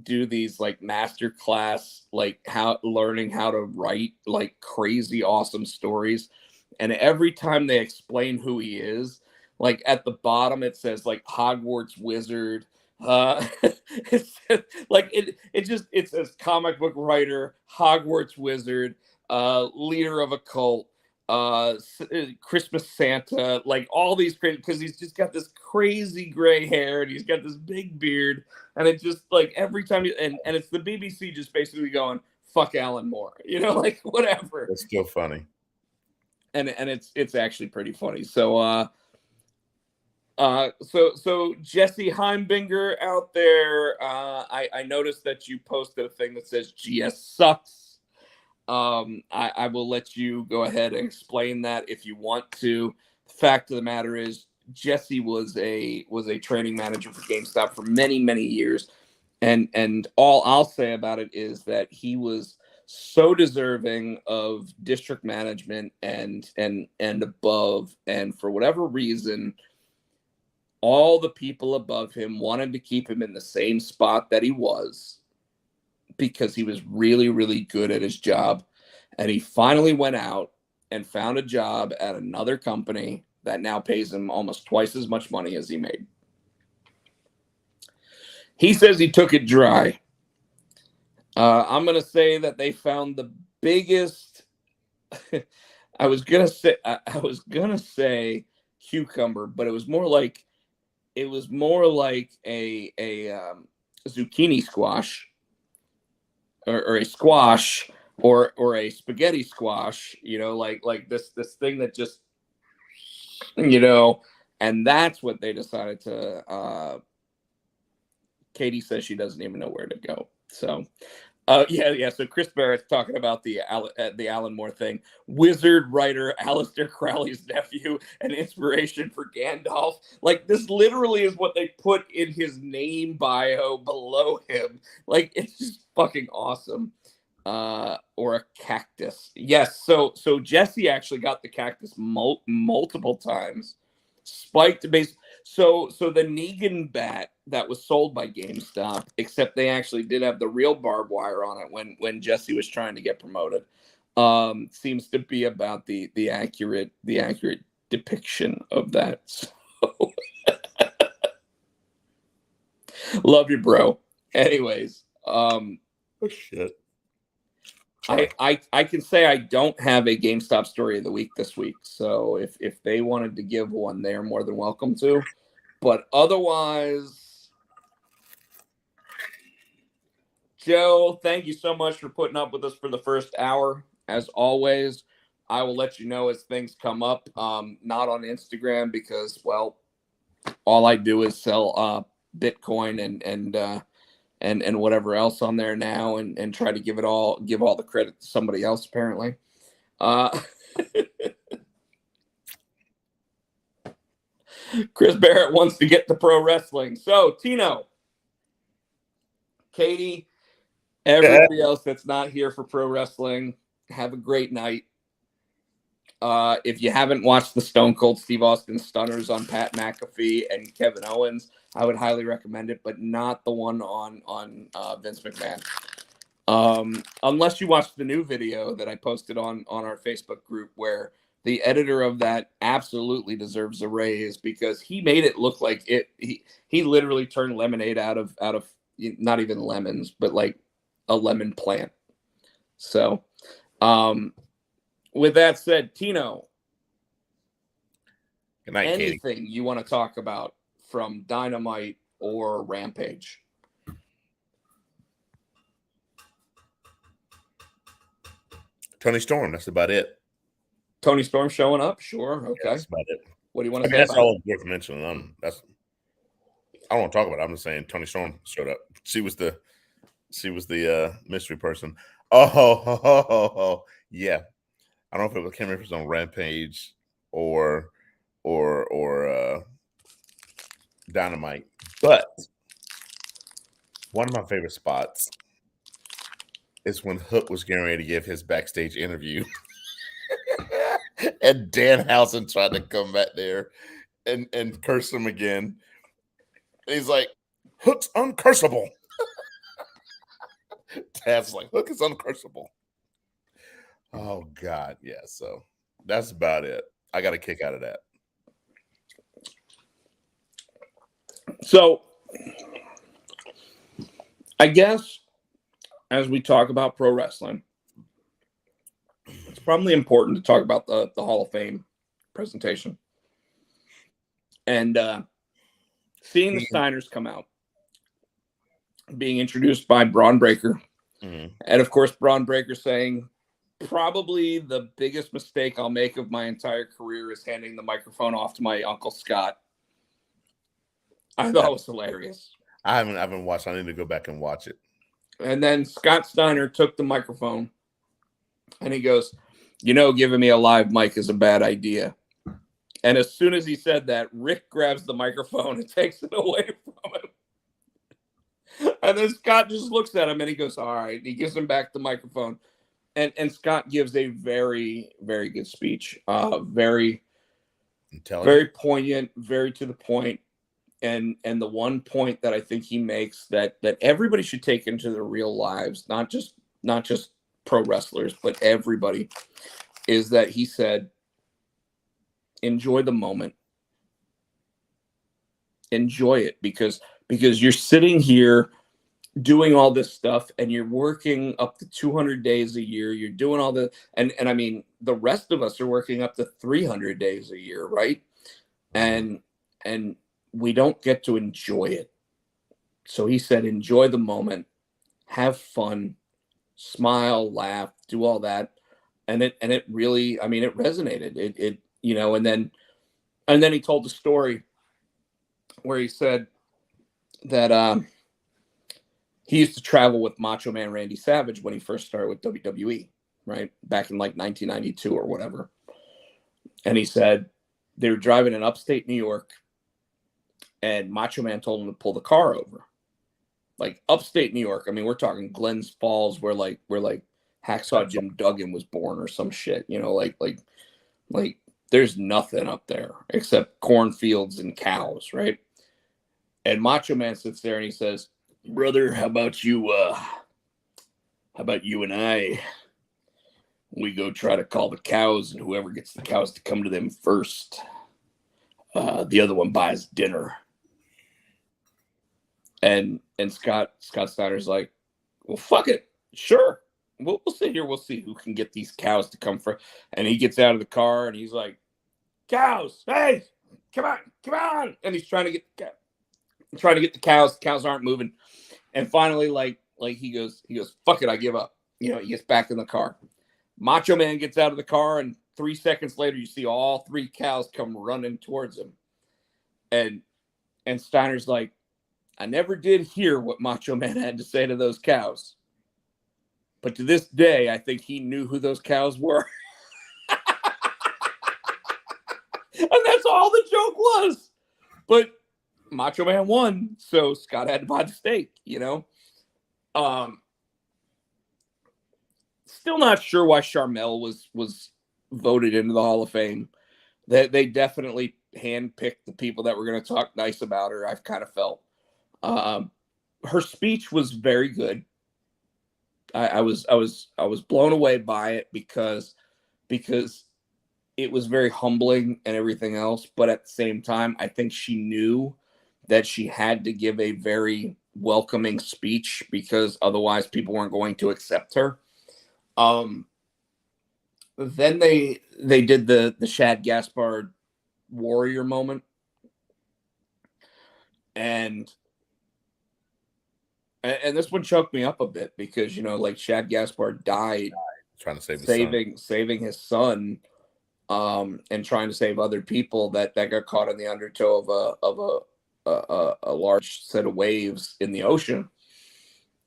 do these like master class, like learning how to write like crazy awesome stories. And every time they explain who he is, like at the bottom it says like Hogwarts wizard. It's like it says comic book writer, Hogwarts wizard, leader of a cult, Christmas Santa, like all these crazy, because he's just got this crazy gray hair and he's got this big beard, and it just like every time and it's the BBC just basically going fuck Alan Moore, like whatever. It's still funny, and it's actually pretty funny. So so Jesse Heimbinger out there, I noticed that you posted a thing that says GS sucks. I will let you go ahead and explain that if you want to. The fact of the matter is, Jesse was a training manager for GameStop for many, many years, and all I'll say about it is that he was so deserving of district management and above, and for whatever reason, all the people above him wanted to keep him in the same spot that he was, because he was really, really good at his job. And he finally went out and found a job at another company that now pays him almost twice as much money as he made. He says he took it dry. I'm going to say that they found the biggest... I was going to say cucumber, but it was more like a zucchini squash or a squash or a spaghetti squash, like this thing that just, and that's what they decided to. Katie says she doesn't even know where to go. So, yeah. So Chris Barrett's talking about the Alan Moore thing. Wizard writer Aleister Crowley's nephew, an inspiration for Gandalf. Like, this literally is what they put in his name bio below him. Like, it's just fucking awesome. Or a cactus. Yes. So Jesse actually got the cactus multiple times. Spiked base. So the Negan bat that was sold by GameStop, except they actually did have the real barbed wire on it when Jesse was trying to get promoted. Seems to be about the accurate depiction of that. So love you, bro. Anyways, oh shit. I can say I don't have a GameStop story of the week this week. So if they wanted to give one, they're more than welcome to. But otherwise, Joe, thank you so much for putting up with us for the first hour. As always, I will let you know as things come up. Not on Instagram because, well, all I do is sell Bitcoin and whatever else on there now, and try to give all the credit to somebody else, apparently. Chris Barrett wants to get to pro wrestling. So, Tino, Katie, everybody else that's not here for pro wrestling, have a great night. If you haven't watched the Stone Cold Steve Austin Stunners on Pat McAfee and Kevin Owens, I would highly recommend it, but not the one on Vince McMahon. Unless you watched the new video that I posted on our Facebook group, where the editor of that absolutely deserves a raise because he made it look like it. He literally turned lemonade out of not even lemons, but like a lemon plant. So, with that said, Tino, good night, anything Katie. You want to talk about from Dynamite or Rampage? Tony Storm, that's about it. Tony Storm showing up? Sure. Okay. Yeah, that's about it. What do you want to say? That's all worth mentioning. I don't want to talk about it. I'm just saying Tony Storm showed up. She was the mystery person. Oh, yeah. I don't know if it came if it was on Rampage or Dynamite, but one of my favorite spots is when Hook was getting ready to give his backstage interview. And Danhausen tried to come back there and curse him again. And he's like, Hook's uncursable. Taz's like, Hook is uncursable. Oh, God. Yeah, so that's about it. I got a kick out of that. So, I guess as we talk about pro wrestling, it's probably important to talk about the Hall of Fame presentation. And seeing the Steiners come out, being introduced by Braun Breaker. Mm-hmm. And, of course, Braun Breaker saying, probably the biggest mistake I'll make of my entire career is handing the microphone off to my Uncle Scott. I thought it was hilarious. I haven't watched. I need to go back and watch it. And then Scott Steiner took the microphone and he goes, giving me a live mic is a bad idea. And as soon as he said that, Rick grabs the microphone and takes it away from him. And then Scott just looks at him and he goes, all right. He gives him back the microphone. And Scott gives a very, very good speech. Very poignant, very to the point. And the one point that I think he makes that everybody should take into their real lives, not just pro wrestlers, but everybody, is that he said, enjoy the moment. Enjoy it because you're sitting here doing all this stuff and you're working up to 200 days a year. You're doing all the, and I mean, the rest of us are working up to 300 days a year, right? and we don't get to enjoy it. So he said, enjoy the moment, have fun, smile, laugh, do all that. And it really, I mean, it resonated. It you know, and then he told the story where he said that he used to travel with Macho Man Randy Savage when he first started with WWE, right? Back in like 1992 or whatever. And he said they were driving in upstate New York and Macho Man told him to pull the car over. Like upstate New York. I mean, we're talking Glens Falls where Hacksaw Jim Duggan was born or some shit, you know, like there's nothing up there except cornfields and cows, right? And Macho Man sits there and he says, brother, how about you and I, we go try to call the cows, and whoever gets the cows to come to them first, the other one buys dinner. And Scott Steiner's like, well, fuck it. Sure. We'll sit here. We'll see who can get these cows to come first. And he gets out of the car and he's like, cows, hey, come on. And he's trying to get the cows. The cows aren't moving. And finally, like he goes, fuck it, I give up. You know, he gets back in the car. Macho Man gets out of the car, and 3 seconds later, you see all 3 cows come running towards him. And Steiner's like, I never did hear what Macho Man had to say to those cows. But to this day, I think he knew who those cows were. And that's all the joke was. But Macho Man won, so Scott had to buy the steak, you know? Still not sure why Charmel was voted into the Hall of Fame. They definitely handpicked the people that were going to talk nice about her, I've kind of felt. Her speech was very good. I was blown away by it because it was very humbling and everything else. But at the same time, I think she knew that she had to give a very welcoming speech because otherwise people weren't going to accept her. Then they did the Shad Gaspard warrior moment. And this one choked me up a bit because, you know, like Shad Gaspard died trying to save saving his son, and trying to save other people that got caught in the undertow of a large set of waves in the ocean.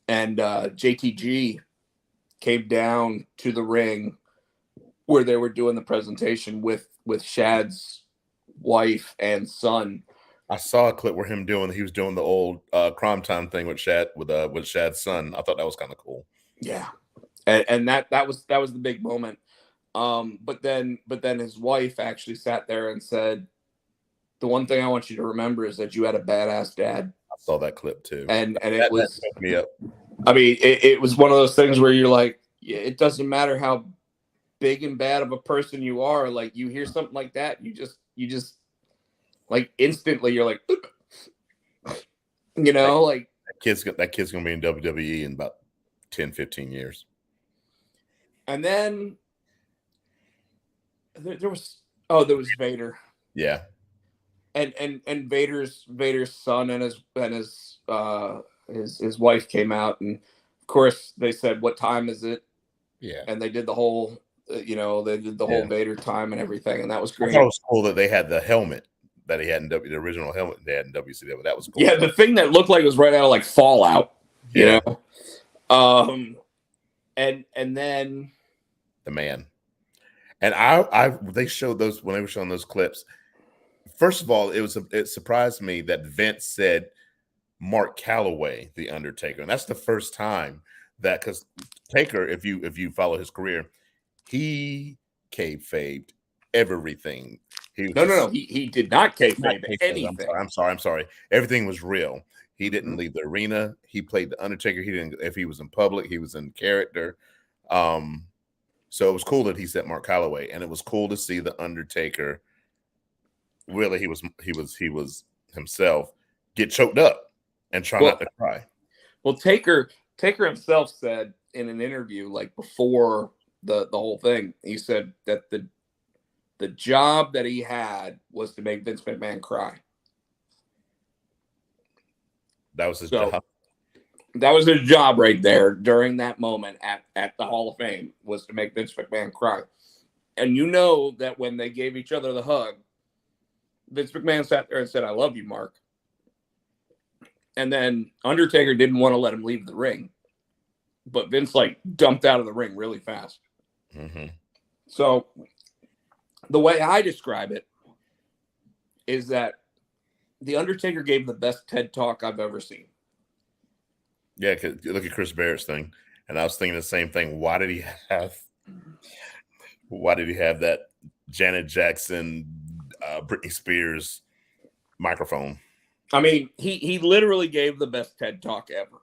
And JTG came down to the ring where they were doing the presentation with Shad's wife and son. I saw a clip where he was doing the old Crime Time thing with Shad's son. I thought that was kind of cool. Yeah, and that was the big moment. But then his wife actually sat there and said, "The one thing I want you to remember is that you had a badass dad." I saw that clip too, and that messed me up. I mean, it was one of those things where you're like, yeah, it doesn't matter how big and bad of a person you are. Like you hear something like that, you just like instantly you're like, you know, like that kid's gonna be in WWE in about 10, 15 years. And then there was Vader. Yeah. And Vader's son and his wife came out, and of course they said, "What time is it?" Yeah. And they did the whole, whole Vader time and everything, and that was great. I thought it was cool that they had the helmet that he had in the original helmet they had in WCW. That was cool. Yeah, the thing that looked like it was right out of like Fallout, you know. And then the man, and they showed those when they were showing those clips. First of all, it surprised me that Vince said Mark Calloway, the Undertaker, and that's the first time that, because Taker, if you follow his career, he kayfabed everything. He did not kayfabe anything. I'm sorry. Everything was real. He didn't leave the arena. He played the Undertaker. He didn't. If he was in public, he was in character. So it was cool that he said Mark Calloway, and it was cool to see the Undertaker. Really, he was himself, get choked up and try not to cry. Well, Taker himself said in an interview, like before the whole thing, he said that the The job that he had was to make Vince McMahon cry. That was his job. That was his job right there during that moment at the Hall of Fame, was to make Vince McMahon cry. And you know that when they gave each other the hug, Vince McMahon sat there and said, "I love you, Mark." And then Undertaker didn't want to let him leave the ring. But Vince, like, dumped out of the ring really fast. Mm-hmm. So the way I describe it is that The Undertaker gave the best TED Talk I've ever seen. Yeah, look at Chris Barrett's thing. And I was thinking the same thing. Why did he have that Janet Jackson, Britney Spears microphone? I mean, he literally gave the best TED Talk ever.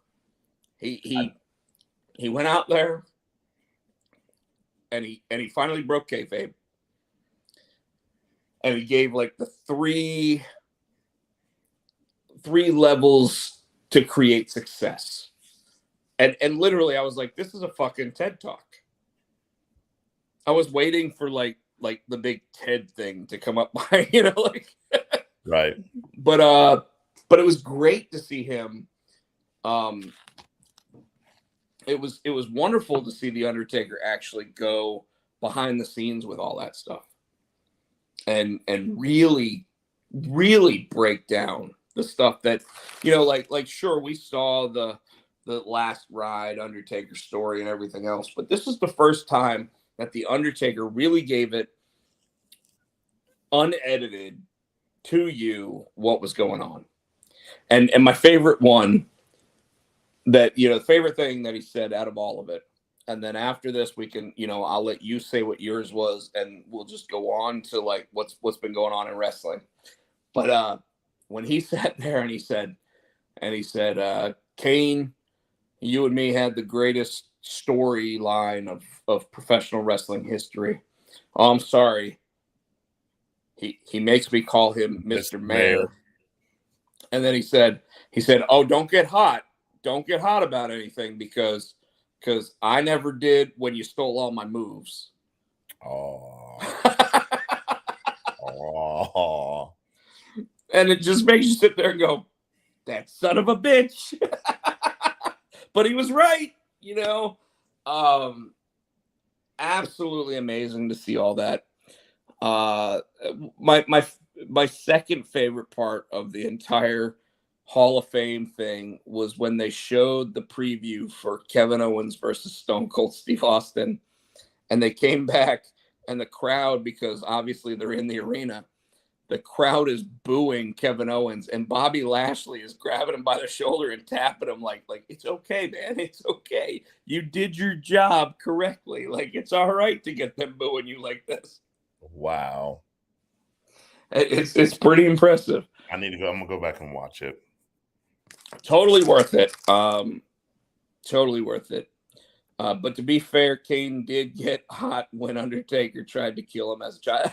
He went out there and he finally broke kayfabe. And he gave like the three levels to create success. And literally I was like, this is a fucking TED Talk. I was waiting for like the big TED thing to come up by, like right. But it was great to see him. It was wonderful to see The Undertaker actually go behind the scenes with all that stuff. And really, really break down the stuff that, like sure, we saw the last ride Undertaker story and everything else, but this is the first time that The Undertaker really gave it unedited to you what was going on. And my favorite one that, the favorite thing that he said out of all of it. And then after this, we can, I'll let you say what yours was, and we'll just go on to like what's been going on in wrestling. But when he sat there and he said, Kane, you and me had the greatest storyline of professional wrestling history. Oh, I'm sorry. He makes me call him Mr. Mayor. And then he said, oh, don't get hot. Don't get hot about anything because I never did when you stole all my moves. Oh. Oh. And it just makes you sit there and go, that son of a bitch. But he was right, absolutely amazing to see all that. My second favorite part of the entire Hall of Fame thing was when they showed the preview for Kevin Owens versus Stone Cold Steve Austin. And they came back, and the crowd, because obviously they're in the arena, the crowd is booing Kevin Owens, and Bobby Lashley is grabbing him by the shoulder and tapping him like it's okay, man. It's okay. You did your job correctly. Like, it's all right to get them booing you like this. Wow. It's pretty impressive. I'm gonna go back and watch it. Totally worth it. Totally worth it. But to be fair, Kane did get hot when Undertaker tried to kill him as a child.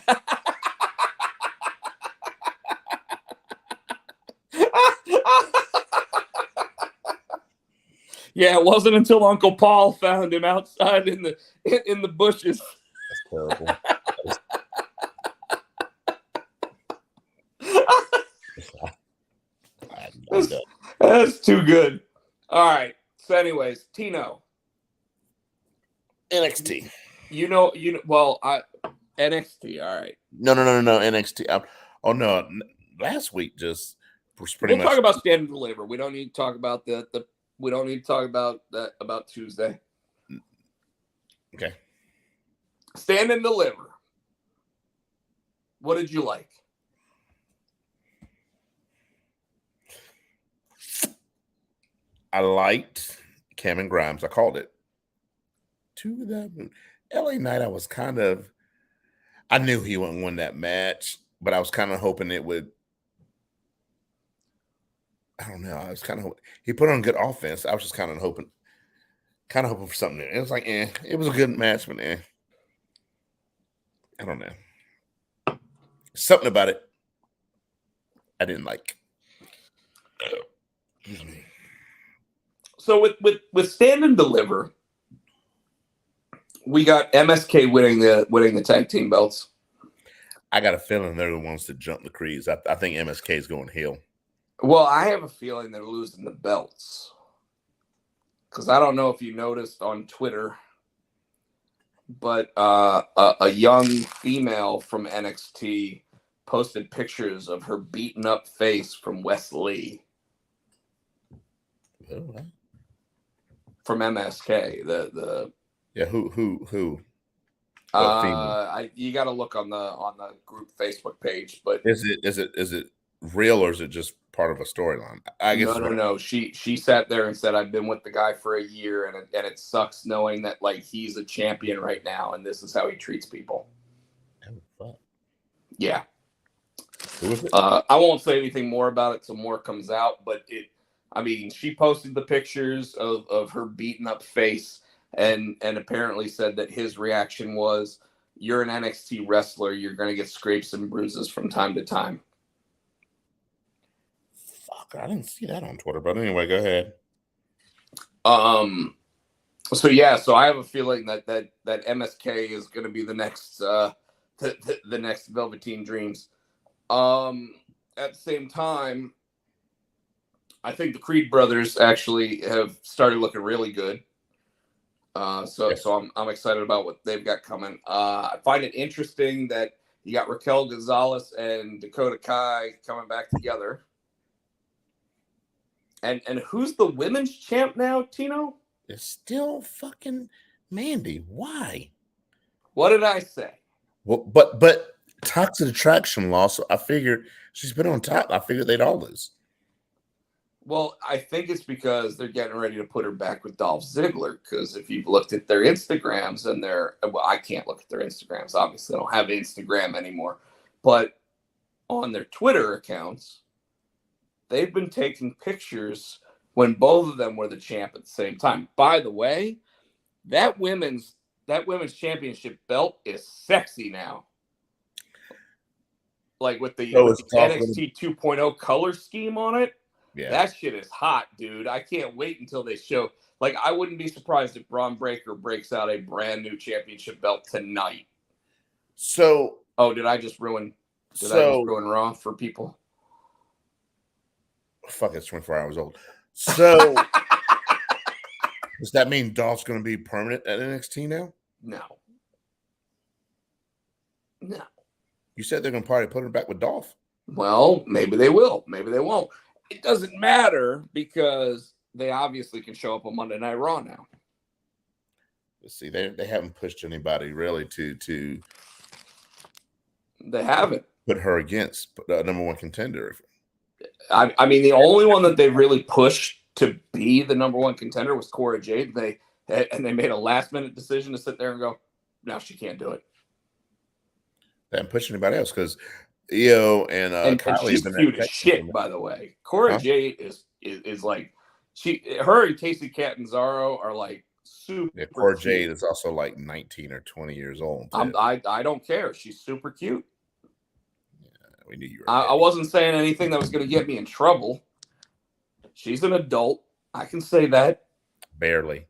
Yeah, it wasn't until Uncle Paul found him outside in the bushes. That's terrible. That's too good. All right. So, anyways, Tino. NXT. Well, NXT. All right. No. NXT. Oh no. Last week just was pretty much. We'll talk about Stand and Deliver. We don't need to talk about we don't need to talk about that about Tuesday. Okay. Stand and Deliver. What did you like? I liked Cameron Grimes. I called it. To that LA Knight, I knew he wouldn't win that match, but I was kind of hoping it would. I don't know. He put on good offense. I was just kind of hoping for something there. It was like, it was a good match, but I don't know. Something about it I didn't like. Excuse me. So with Stand and Deliver, we got MSK winning the tag team belts. I got a feeling they're the ones that jump the crease. I think MSK is going heel. Well, I have a feeling they're losing the belts. Because I don't know if you noticed on Twitter, but a young female from NXT posted pictures of her beaten up face from Wes Lee. Oh, from MSK. Who? You got to look on the group Facebook page, but is it real or is it just part of a storyline? I guess no. She sat there and said, "I've been with the guy for a year, and it sucks knowing that like he's a champion right now, and this is how he treats people." Oh, fuck. Yeah. Who was it? I won't say anything more about it till more comes out, but she posted the pictures of her beaten up face and apparently said that his reaction was, "You're an NXT wrestler. You're going to get scrapes and bruises from time to time." Fuck, I didn't see that on Twitter, but anyway, go ahead. So I have a feeling that MSK is going to be the next the next Velveteen Dreams. At the same time, I think the Creed brothers actually have started looking really good. So I'm excited about what they've got coming. I find it interesting that you got Raquel Gonzalez and Dakota Kai coming back together. And who's the women's champ now, Tino? It's still fucking Mandy. Why? What did I say? Well, but toxic attraction loss. I figured she's been on top. I figured they'd all lose. Well, I think it's because they're getting ready to put her back with Dolph Ziggler. Because if you've looked at their Instagrams and I can't look at their Instagrams. Obviously, I don't have Instagram anymore. But on their Twitter accounts, they've been taking pictures when both of them were the champ at the same time. By the way, that women's championship belt is sexy now. Like with the NXT 2.0 color scheme on it. Yeah. That shit is hot, dude. I can't wait until they show. Like, I wouldn't be surprised if Braun Breaker breaks out a brand new championship belt tonight. So, did I just ruin Raw for people? Fuck, it's 24 hours old. So, does that mean Dolph's going to be permanent at NXT now? No. You said they're going to probably put him back with Dolph. Well, maybe they will. Maybe they won't. It doesn't matter because they obviously can show up on Monday Night Raw now. Let's see, they haven't pushed anybody really to. They haven't put her against the number one contender. I mean, the only one that they really pushed to be the number one contender was Cora Jade. They made a last minute decision to sit there and go, no, she can't do it. They haven't pushed anybody else because Io and Kylie she's cute as shit, by the way. Cora Jade is like her and Casey Catanzaro are like super. Yeah, Cora Jade is also like 19 or 20 years old. I don't care. She's super cute. Yeah, we knew you were. I wasn't saying anything that was going to get me in trouble. She's an adult. I can say that. Barely.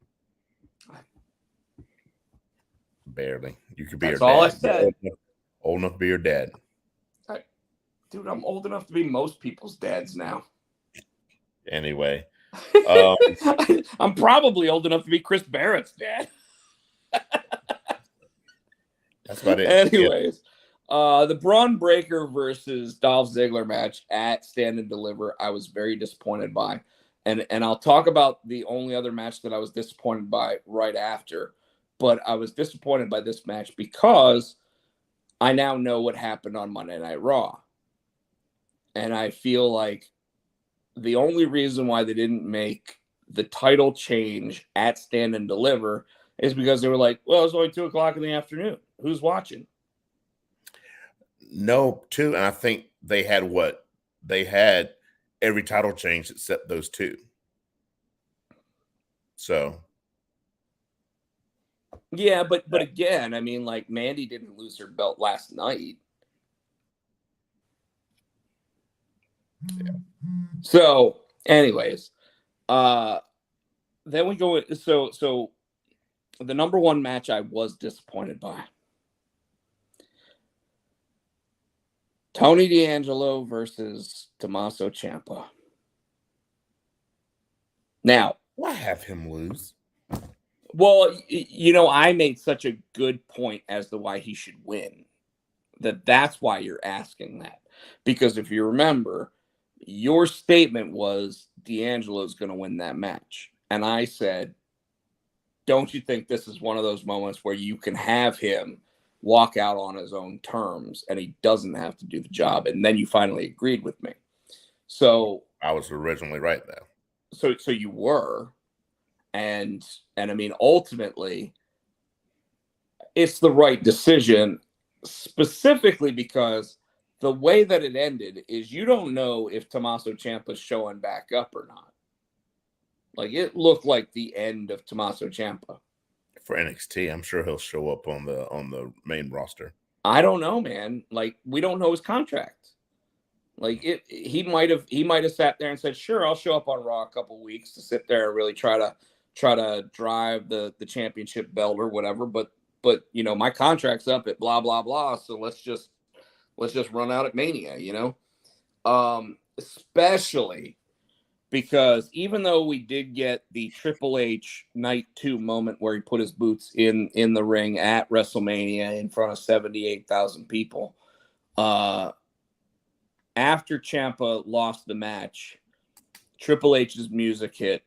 You could be That's her dad. All I said. Old enough to be your dad. Dude, I'm old enough to be most people's dads now. Anyway. I'm probably old enough to be Chris Barrett's dad. That's about it. Anyways, the Braun Breaker versus Dolph Ziggler match at Stand and Deliver, I was very disappointed by. And I'll talk about the only other match that I was disappointed by right after. But I was disappointed by this match because I now know what happened on Monday Night Raw. And I feel like the only reason why they didn't make the title change at Stand and Deliver is because they were like, well, it's only 2:00 in the afternoon. Who's watching? No, and I think they had what? They had every title change except those two. So. Yeah, but again, I mean, like, Mandy didn't lose her belt last night. Yeah. So, anyways, then we go. So the number one match I was disappointed by. Tony D'Angelo versus Tommaso Ciampa. Now, why have him lose? Well, I made such a good point as to why he should win. That's why you're asking that. Because if you remember, your statement was D'Angelo's going to win that match. And I said, don't you think this is one of those moments where you can have him walk out on his own terms and he doesn't have to do the job? And then you finally agreed with me. So I was originally right, though. So you were. And I mean, ultimately, it's the right decision, specifically because the way that it ended is you don't know if Tommaso Ciampa's showing back up or not. Like, it looked like the end of Tommaso Ciampa. For NXT, I'm sure he'll show up on the main roster. I don't know, man. Like, we don't know his contract. Like, he might have sat there and said, sure, I'll show up on Raw a couple weeks to sit there and really try to drive the championship belt or whatever, but my contract's up at blah blah blah, so let's just run out at Mania, especially because even though we did get the Triple H Night 2 moment where he put his boots in the ring at WrestleMania in front of 78,000 people, after Ciampa lost the match, Triple H's music hit.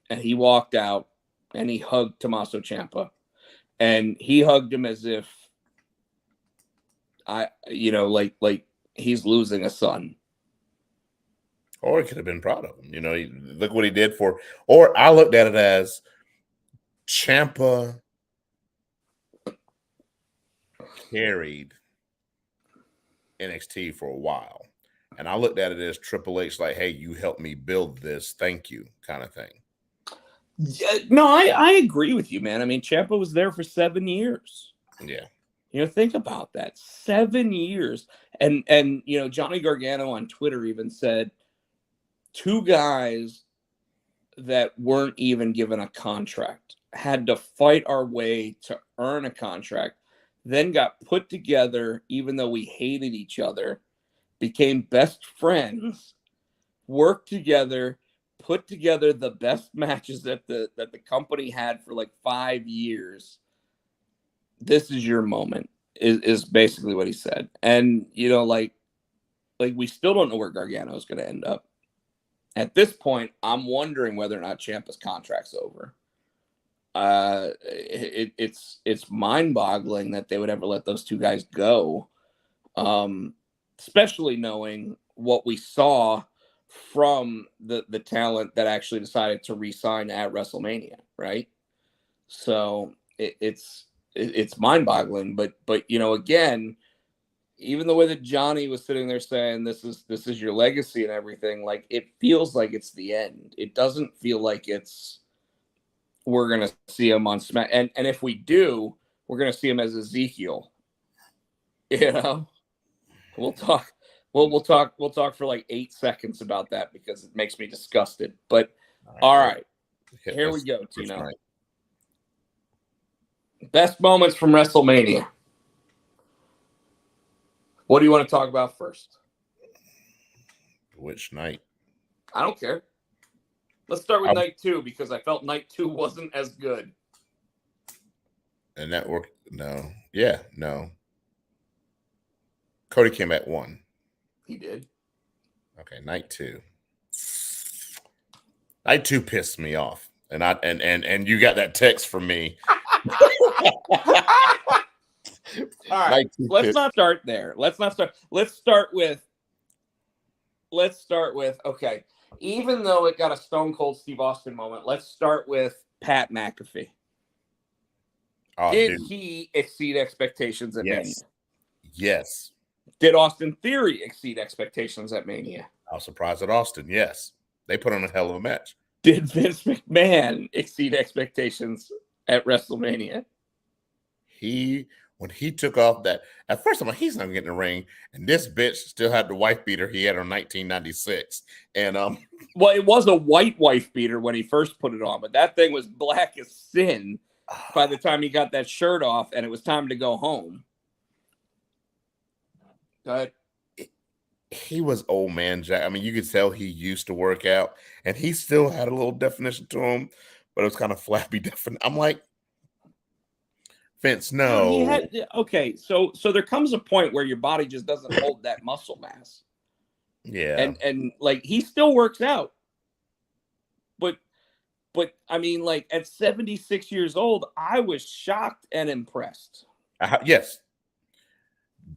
And he walked out and he hugged Tommaso Ciampa. And he hugged him as if like he's losing a son. Or he could have been proud of him. Look what he did for. Or I looked at it as Ciampa carried NXT for a while. And I looked at it as Triple H, like, hey, you helped me build this. Thank you, kind of thing. Yeah, no, I agree with you, man. I mean, Ciampa was there for 7 years. Yeah. Think about that. 7 years. And Johnny Gargano on Twitter even said 2 guys that weren't even given a contract had to fight our way to earn a contract, then got put together, even though we hated each other, became best friends, worked together, put together the best matches that the company had for like 5 years. This is your moment, is basically what he said. And like we still don't know where Gargano is going to end up. At this point, I'm wondering whether or not Ciampa's contract's over. It's mind-boggling that they would ever let those 2 guys go, especially knowing what we saw from the talent that actually decided to re-sign at WrestleMania, right? So it's mind-boggling, but again, even the way that Johnny was sitting there saying this is your legacy and everything, like, it feels like it's the end. It doesn't feel like we're gonna see him on Smack, and if we do, we're gonna see him as Ezekiel. We'll talk. We'll talk for like 8 seconds about that because it makes me disgusted. But all right. Here we go, Tino. Right. Best moments from WrestleMania. What do you want to talk about first? Which night? I don't care. Let's start with night 2 because I felt night 2 wasn't as good. And that worked. No. Yeah, no. Cody came at 1. He did. Okay, night 2. Night 2 pissed me off. And you got that text from me. All right. Let's not start there. Let's start with okay. Even though it got a Stone Cold Steve Austin moment, let's start with Pat McAfee. Did he exceed expectations at Mania? Yes. Did Austin Theory exceed expectations at Mania? I was surprised at Austin. Yes. They put on a hell of a match. Did Vince McMahon exceed expectations at WrestleMania? When he took off that, at first I'm like, he's not getting the ring, and this bitch still had the wife beater he had on 1996. And well, it was a white wife beater when he first put it on, but that thing was black as sin by the time he got that shirt off, and it was time to go home. Go ahead. he was old man Jack. I mean, you could tell he used to work out, and he still had a little definition to him, but it was kind of flappy definition. I'm like, Vince, no. He had okay. So there comes a point where your body just doesn't hold that muscle mass. Yeah, and like he still works out, but I mean, like at 76 years old, I was shocked and impressed. Yes.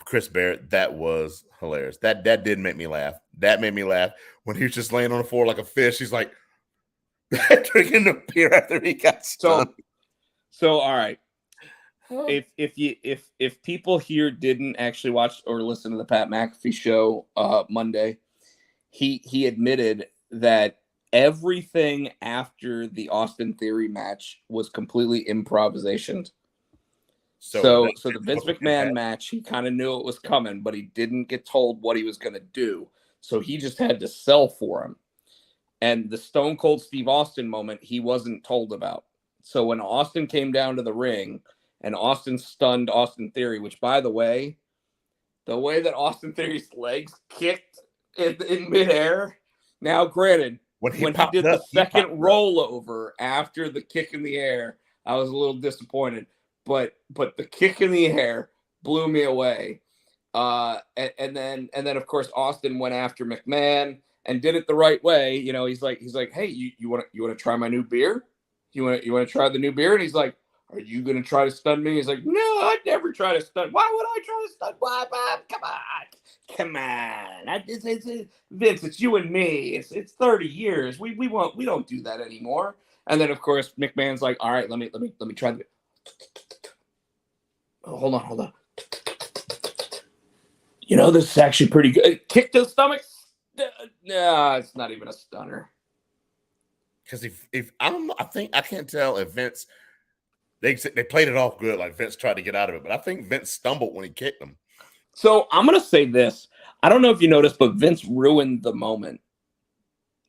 Chris Barrett, that was hilarious. That did make me laugh. That made me laugh when he was just laying on the floor like a fish. He's like drinking the beer after he got stunned. So all right. If people here didn't actually watch or listen to the Pat McAfee show Monday, he admitted that everything after the Austin Theory match was completely improvisation. So the Vince McMahon match, he kind of knew it was coming, but he didn't get told what he was going to do. So he just had to sell for him. And the Stone Cold Steve Austin moment, he wasn't told about. So when Austin came down to the ring and Austin stunned Austin Theory, which, by the way that Austin Theory's legs kicked in midair. Now, granted, when he did the second rollover after the kick in the air, I was a little disappointed. But the kick in the air blew me away. And then of course Austin went after McMahon and did it the right way. You know, he's like, hey, you want to try my new beer? You want to try the new beer? And he's like, are you going to try to stun me? He's like, no, I'd never try to stun. Why would I try to stun? Why, Bob? Come on. Vince, it's you and me. It's 30 years. We don't do that anymore. And then of course McMahon's like, all right, let me try the. Oh, hold on. You know, this is actually pretty good. Kick to the stomach. No, it's not even a stunner. Because if I don't know, I can't tell if Vince. They played it off good, like Vince tried to get out of it, but I think Vince stumbled when he kicked him. So I'm gonna say this. I don't know if you noticed, but Vince ruined the moment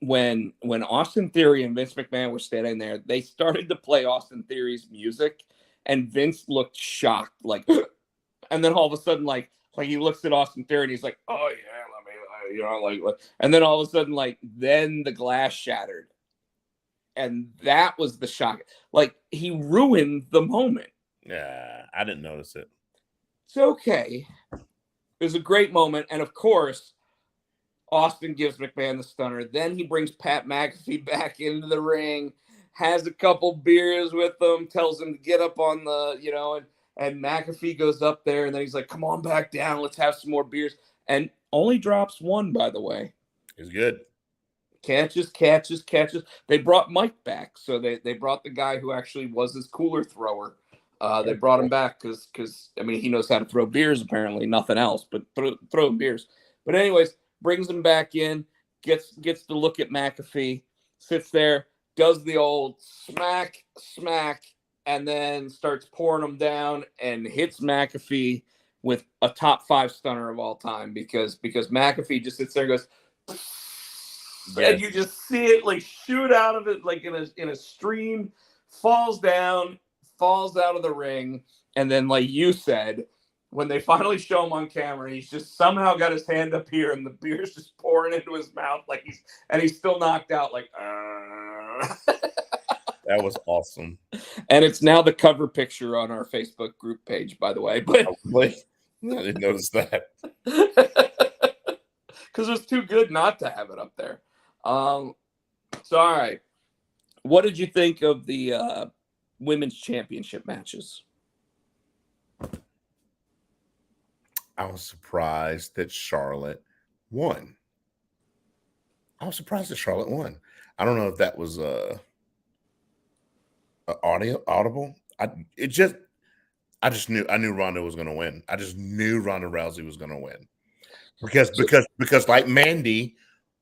when Austin Theory and Vince McMahon were standing there. They started to play Austin Theory's music, and Vince looked shocked, like, and then all of a sudden, like he looks at Austin Theory and he's like, oh yeah, let me, like, and then all of a sudden, like, then the glass shattered. And that was the shock. Like, he ruined the moment. Yeah, I didn't notice it. It's okay. It was a great moment. And, of course, Austin gives McMahon the stunner. Then he brings Pat McAfee back into the ring, has a couple beers with him, tells him to get up on the, and McAfee goes up there. And then he's like, come on back down. Let's have some more beers. And only drops one, by the way. It's good. Catches. They brought Mike back, so they brought the guy who actually was his cooler thrower. They brought him back because I mean he knows how to throw beers apparently, nothing else, but throw beers. But anyways, brings him back in, gets to look at McAfee, sits there, does the old smack, and then starts pouring him down and hits McAfee with a top 5 stunner of all time because McAfee just sits there and goes. Yes. And you just see it like shoot out of it like in a stream, falls down, falls out of the ring, and then like you said, when they finally show him on camera, he's just somehow got his hand up here and the beer's just pouring into his mouth like he's still knocked out like. That was awesome, and it's now the cover picture on our Facebook group page, by the way. But I didn't notice that because it's too good not to have it up there. So all right, what did you think of the women's championship matches? I was surprised that Charlotte won. I don't know if that was audible. I knew Ronda was going to win. I just knew Ronda Rousey was going to win because like Mandy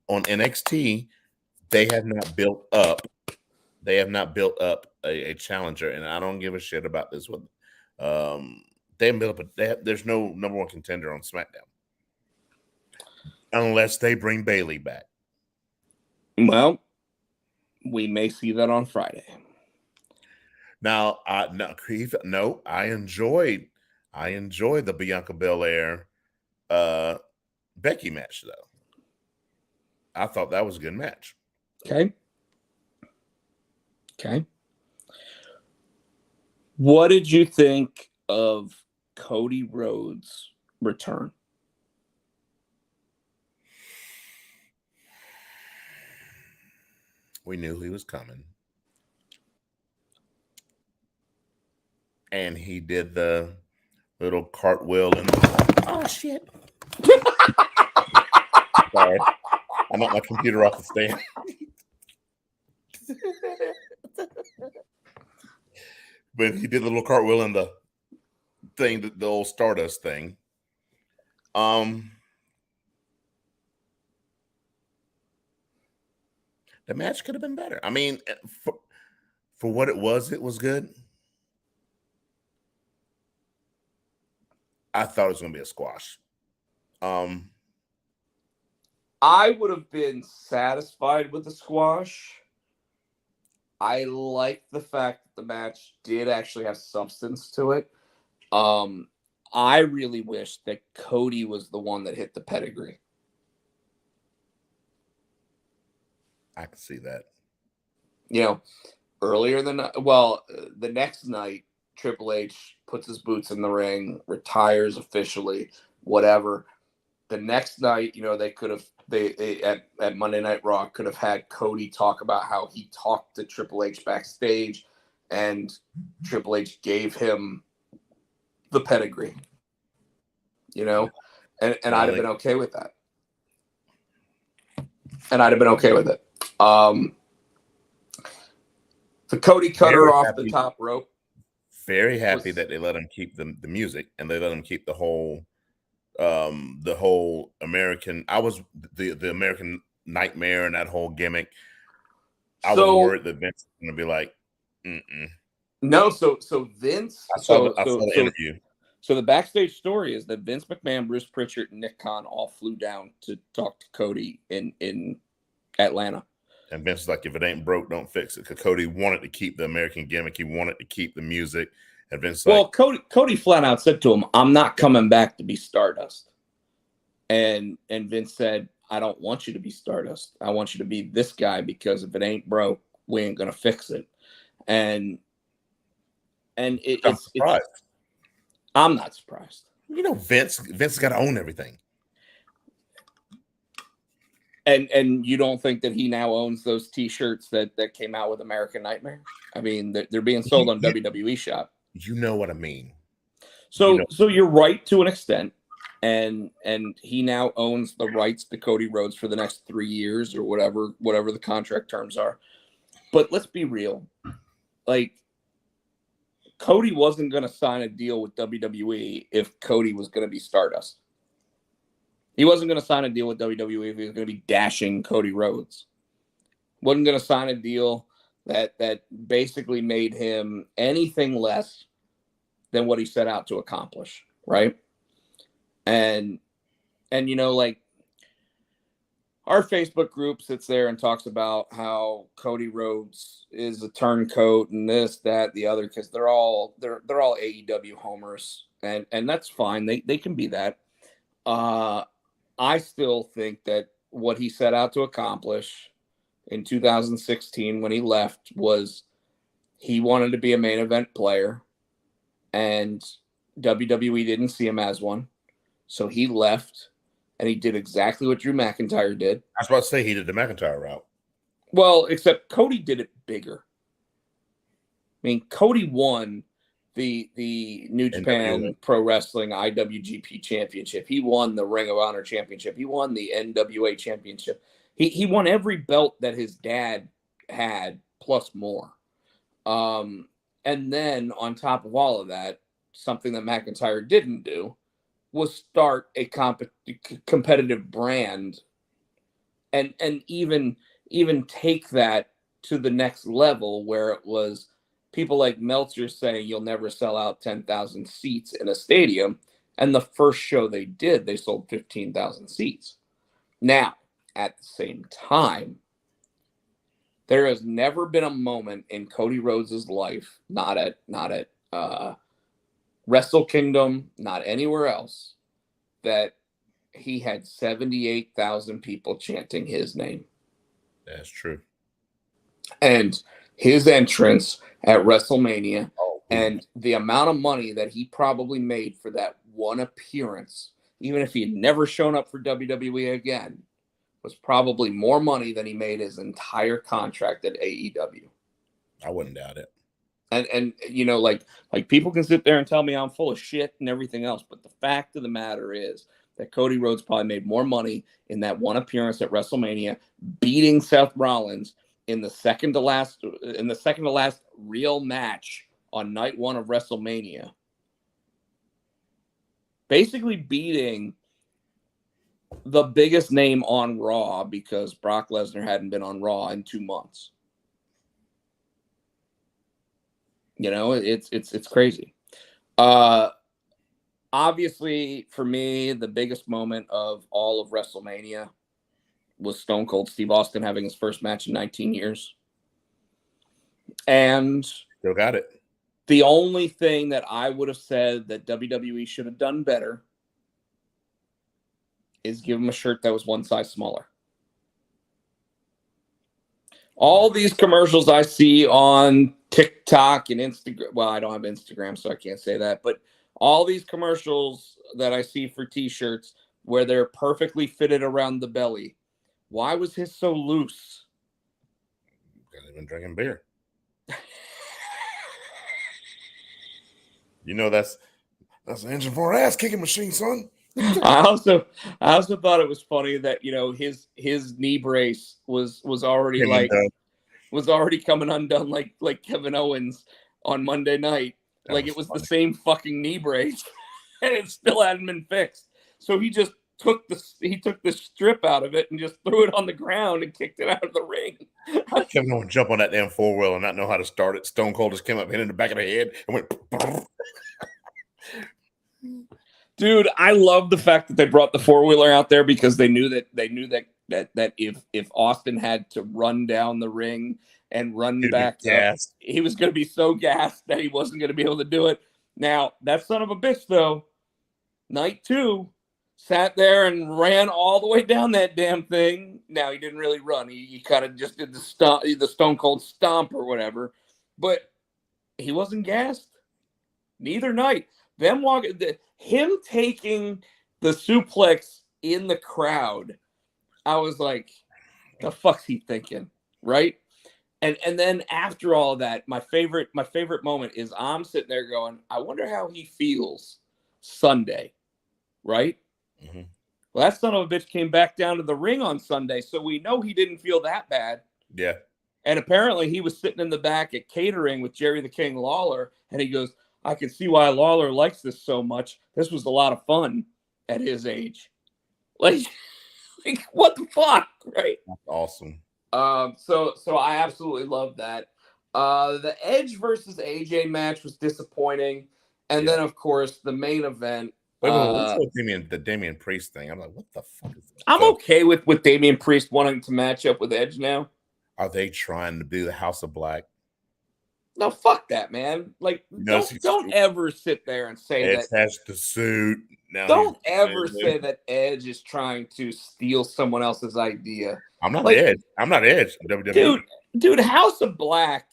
on NXT, they have not built up a challenger, and I don't give a shit about this one. They haven't built up there's no number 1 contender on SmackDown unless they bring Bayley back. Well, we may see that on Friday. Now, I enjoyed the Bianca Belair Becky match, though. I thought that was a good match. Okay. What did you think of Cody Rhodes' return? We knew he was coming. And he did the little cartwheel and oh shit. Sorry. I knocked my computer off the stand. But he did the little cartwheel and the thing, the old Stardust thing. The match could have been better. I mean, for what it was good. I thought it was going to be a squash. I would have been satisfied with the squash. I like the fact that the match did actually have substance to it. I really wish that Cody was the one that hit the pedigree. I can see that. You know, the next night, Triple H puts his boots in the ring, retires officially, whatever. The next night, they could have at Monday Night Raw could have had Cody talk about how he talked to Triple H backstage, and Triple H gave him the pedigree. And I'd have been okay with that. The Cody cutter off the top rope. Very happy that they let him keep the music, and they let him keep the whole American. I was the American Nightmare and that whole gimmick. I was worried that Vince was going to be like, No, so Vince. I saw the interview. So the backstage story is that Vince McMahon, Bruce Pritchard, and Nick Khan all flew down to talk to Cody in Atlanta. And Vince was like, if it ain't broke, don't fix it. Because Cody wanted to keep the American gimmick. He wanted to keep the music. And Vince Cody flat out said to him, I'm not coming back to be Stardust. And Vince said, I don't want you to be Stardust. I want you to be this guy, because if it ain't broke, we ain't going to fix it. And it's I'm not surprised. Vince got to own everything. And you don't think that he now owns those T-shirts that came out with American Nightmare? I mean, they're being sold on WWE Shop. You know what I mean. So you're right to an extent, and he now owns the rights to Cody Rhodes for the next 3 years or whatever the contract terms are. But let's be real, like Cody wasn't going to sign a deal with WWE if Cody was going to be Stardust. He wasn't going to sign a deal with WWE if he was going to be dashing Cody Rhodes. Wasn't going to sign a deal that basically made him anything less than what he set out to accomplish, right? And like our Facebook group sits there and talks about how Cody Rhodes is a turncoat and this, that, the other, because they're all AEW homers, and that's fine. They can be that. I still think that what he set out to accomplish in 2016 when he left was he wanted to be a main event player, and WWE didn't see him as one. So he left, and he did exactly what Drew McIntyre did. I was about to say he did the McIntyre route. Well, except Cody did it bigger. I mean, Cody won the New Japan Pro Wrestling IWGP Championship. He won the Ring of Honor Championship. He won the NWA Championship. He won every belt that his dad had, plus more. And then on top of all of that, something that McIntyre didn't do was start a competitive brand, and even take that to the next level, where it was people like Meltzer saying you'll never sell out 10,000 seats in a stadium. And the first show they did, they sold 15,000 seats. Now, at the same time, there has never been a moment in Cody Rhodes' life, not at Wrestle Kingdom, not anywhere else, that he had 78,000 people chanting his name. That's true. And his entrance at WrestleMania and the amount of money that he probably made for that one appearance, even if he had never shown up for WWE again, was probably more money than he made his entire contract at AEW. I wouldn't doubt it. And you know, like people can sit there and tell me I'm full of shit and everything else, but the fact of the matter is that Cody Rhodes probably made more money in that one appearance at WrestleMania, beating Seth Rollins in the second to last real match on night one of WrestleMania. Basically beating the biggest name on Raw because Brock Lesnar hadn't been on Raw in 2 months. You know, it's crazy. Obviously, for me, the biggest moment of all of WrestleMania was Stone Cold Steve Austin having his first match in 19 years. And still got it. The only thing that I would have said that WWE should have done better is give him a shirt that was one size smaller. All these commercials I see on TikTok and Instagram. Well, I don't have Instagram, so I can't say that. But all these commercials that I see for T-shirts where they're perfectly fitted around the belly. Why was his so loose? Because he's been drinking beer. You know that's an engine for an ass kicking machine, son. I also thought it was funny that, you know, his knee brace was already coming undone like Kevin Owens on Monday night. Like it was funny. The same fucking knee brace and it still hadn't been fixed. So he just took the strip out of it and just threw it on the ground and kicked it out of the ring. Kevin Owens jump on that damn four-wheel and not know how to start it. Stone Cold just came up, hit in the back of the head and went. Dude, I love the fact that they brought the four-wheeler out there because they knew that if Austin had to run down the ring and run back up, he was going to be so gassed that he wasn't going to be able to do it. Now, that son of a bitch, though, night 2, sat there and ran all the way down that damn thing. Now, he didn't really run. He kind of just did the Stone Cold Stomp or whatever. But he wasn't gassed. Neither night. Him taking the suplex in the crowd, I was like, the fuck's he thinking? Right? And then after all that, my favorite moment is I'm sitting there going, I wonder how he feels Sunday. Right? Mm-hmm. Well, that son of a bitch came back down to the ring on Sunday, so we know he didn't feel that bad. Yeah. And apparently he was sitting in the back at catering with Jerry the King Lawler, and he goes, I can see why Lawler likes this so much. This was a lot of fun at his age. Like what the fuck, right? That's awesome. So I absolutely love that. The Edge versus AJ match was disappointing, and then of course the main event. What's the Damian Priest thing? I'm like, what the fuck is that? I'm okay with Damian Priest wanting to match up with Edge now. Are they trying to do the House of Black? No, fuck that, man. Like, don't ever sit there and say Edge has the suit. Now don't ever say that Edge is trying to steal someone else's idea. I'm not Edge. I'm not Edge. WWE. Dude, House of Black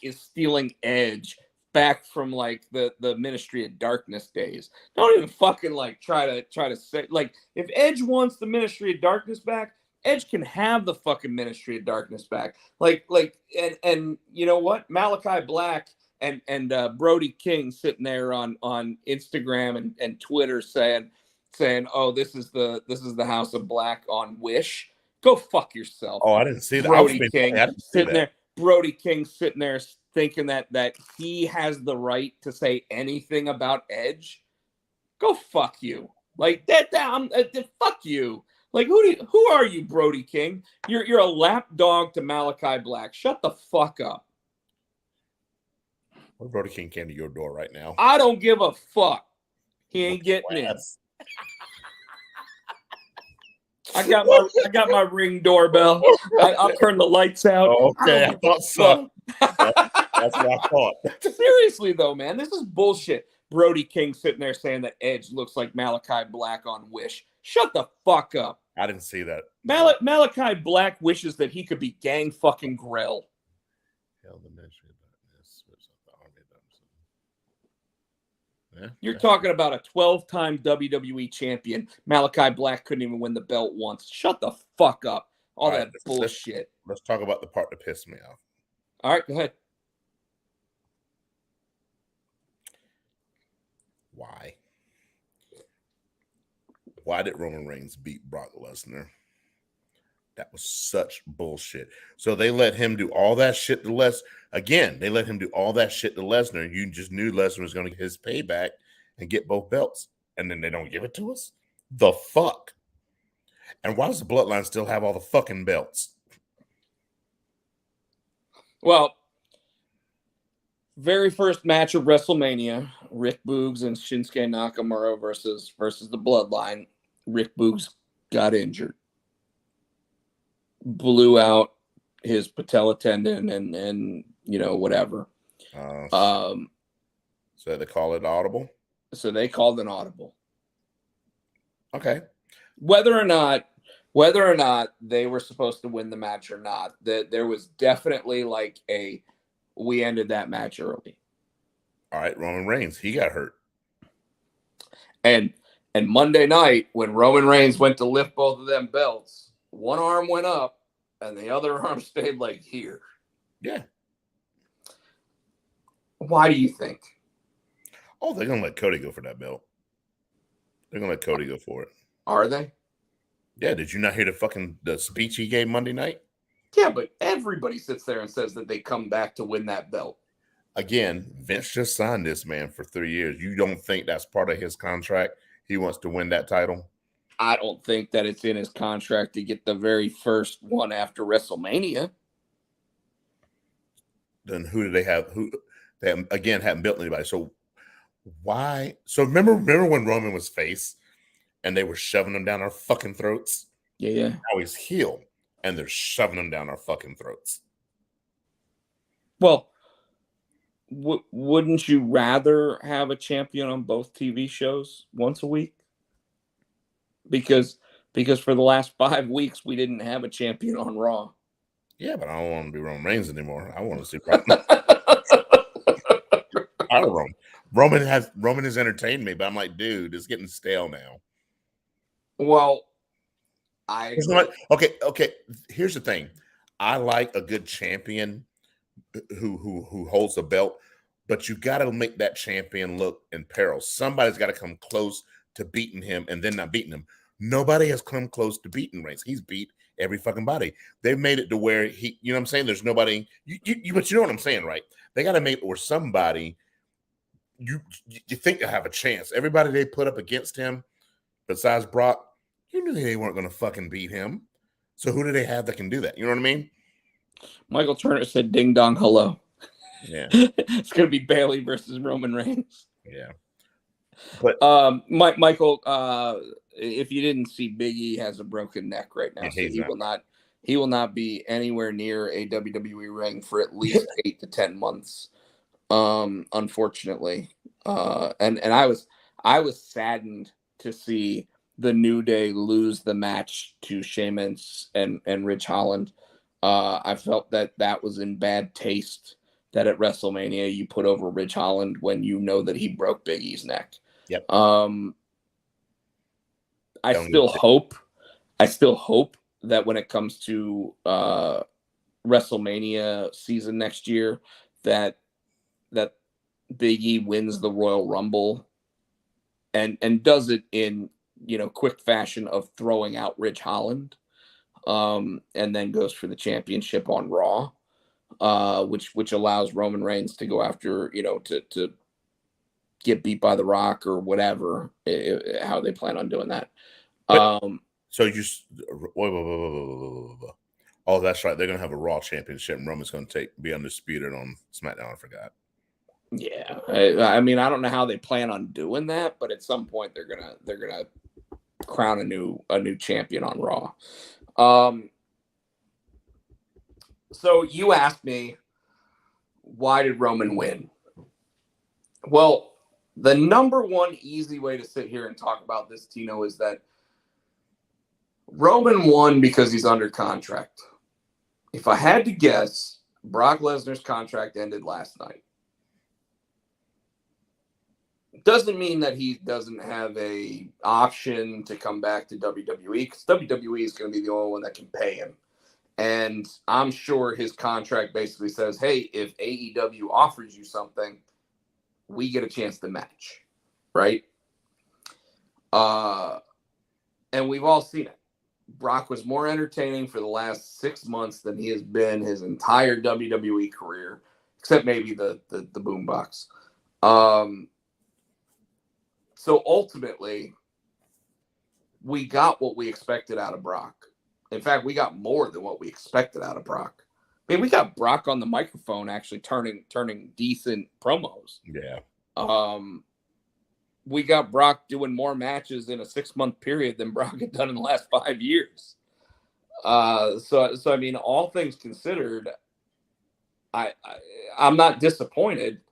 is stealing Edge back from like the Ministry of Darkness days. Don't even fucking like try to say like if Edge wants the Ministry of Darkness back, Edge can have the fucking Ministry of Darkness back. And you know what? Malachi Black and Brody King sitting there on Instagram and Twitter saying, oh, this is the House of Black on Wish. Go fuck yourself. Oh, I didn't see that. Brody King sitting there thinking that he has the right to say anything about Edge. Go fuck you. Like that. Fuck you. Like who are you, Brody King? You're a lapdog to Malachi Black. Shut the fuck up. What if Brody King came to your door right now? I don't give a fuck. He ain't getting in. I got my Ring doorbell. I'll turn the lights out. Oh, okay, I thought so. That's what I thought. Seriously though, man, this is bullshit. Brody King sitting there saying that Edge looks like Malachi Black on Wish. Shut the fuck up. I didn't see that. Malachi Black wishes that he could be Gang fucking Grell. Hell, the mystery about this was the army. Yeah, You're talking about a 12-time WWE champion. Malachi Black couldn't even win the belt once. Shut the fuck up. All that bullshit. Let's talk about the part that pissed me off. All right, go ahead. Why? Why did Roman Reigns beat Brock Lesnar? That was such bullshit. So they let him do all that shit to Lesnar. Again, they let him do all that shit to Lesnar. You just knew Lesnar was going to get his payback and get both belts. And then they don't give it to us? The fuck? And why does the Bloodline still have all the fucking belts? Well, very first match of WrestleMania, Rick Boogs and Shinsuke Nakamura versus the Bloodline. Rick Boogs got injured. Blew out his patella tendon and whatever. So they call it audible? So they called an audible. Okay. Whether or not they were supposed to win the match or not, there was definitely like we ended that match early. All right, Roman Reigns, he got hurt. And Monday night, when Roman Reigns went to lift both of them belts, one arm went up and the other arm stayed like here. Yeah. Why do you think? Oh, they're going to let Cody go for that belt. They're going to let Cody go for it. Are they? Yeah, did you not hear the speech he gave Monday night? Yeah, but everybody sits there and says that they come back to win that belt. Again, Vince just signed this man for 3 years. You don't think that's part of his contract? He wants to win that title? I don't think that it's in his contract to get the very first one after WrestleMania. Then who do they have? Who they again haven't built anybody. So why? So remember when Roman was face and they were shoving him down our fucking throats? Yeah. Now he's heel and they're shoving him down our fucking throats. Well, wouldn't you rather have a champion on both TV shows once a week? Because for the last 5 weeks we didn't have a champion on Raw. Yeah, but I don't want to be Roman Reigns anymore. I want to see I don't know. Roman has entertained me, but I'm like, dude, it's getting stale now. Well, okay. Here's the thing. I like a good champion who holds a belt, but you got to make that champion look in peril. Somebody's got to come close to beating him and then not beating him. Nobody has come close to beating Reigns. He's beat every fucking body. They've made it to where he, you know what I'm saying? There's nobody, but you know what I'm saying, right? They got to make it where somebody you think they have a chance. Everybody they put up against him, besides Brock, you knew they weren't going to fucking beat him. So who do they have that can do that? You know what I mean? Michael Turner said, "Ding dong, hello." Yeah, it's going to be Bayley versus Roman Reigns. Yeah, but Michael, if you didn't see, Big E has a broken neck right now, so he will not be anywhere near a WWE ring for at least 8 to 10 months. Unfortunately, and I was saddened to see the New Day lose the match to Sheamus and Ridge Holland. I felt that was in bad taste that at WrestleMania you put over Ridge Holland when you know that he broke Big E's neck. Yep. I still hope that when it comes to WrestleMania season next year, that Big E wins the Royal Rumble and does it in quick fashion of throwing out Ridge Holland, and then goes for the championship on Raw, which allows Roman Reigns to go after to get beat by The Rock or whatever, how they plan on doing that. So you oh, that's right. They're gonna have a Raw championship, and Roman's gonna be undisputed on SmackDown. I forgot. Yeah, I mean, I don't know how they plan on doing that, but at some point they're gonna crown a new champion on Raw. So you asked me, why did Roman win? Well, The number one easy way to sit here and talk about this, Tino, is that Roman won because he's under contract. If I had to guess, Brock Lesnar's contract ended last night. Doesn't mean that he doesn't have a option to come back to WWE, because WWE is going to be the only one that can pay him. And I'm sure his contract basically says, hey, if AEW offers you something, we get a chance to match, right? And we've all seen it. Brock was more entertaining for the last 6 months than he has been his entire WWE career, except maybe the boombox. So ultimately, we got what we expected out of Brock. In fact, we got more than what we expected out of Brock. I mean, we got Brock on the microphone actually turning decent promos. Yeah. We got Brock doing more matches in a 6-month period than Brock had done in the last 5 years. So I mean, all things considered, I'm not disappointed.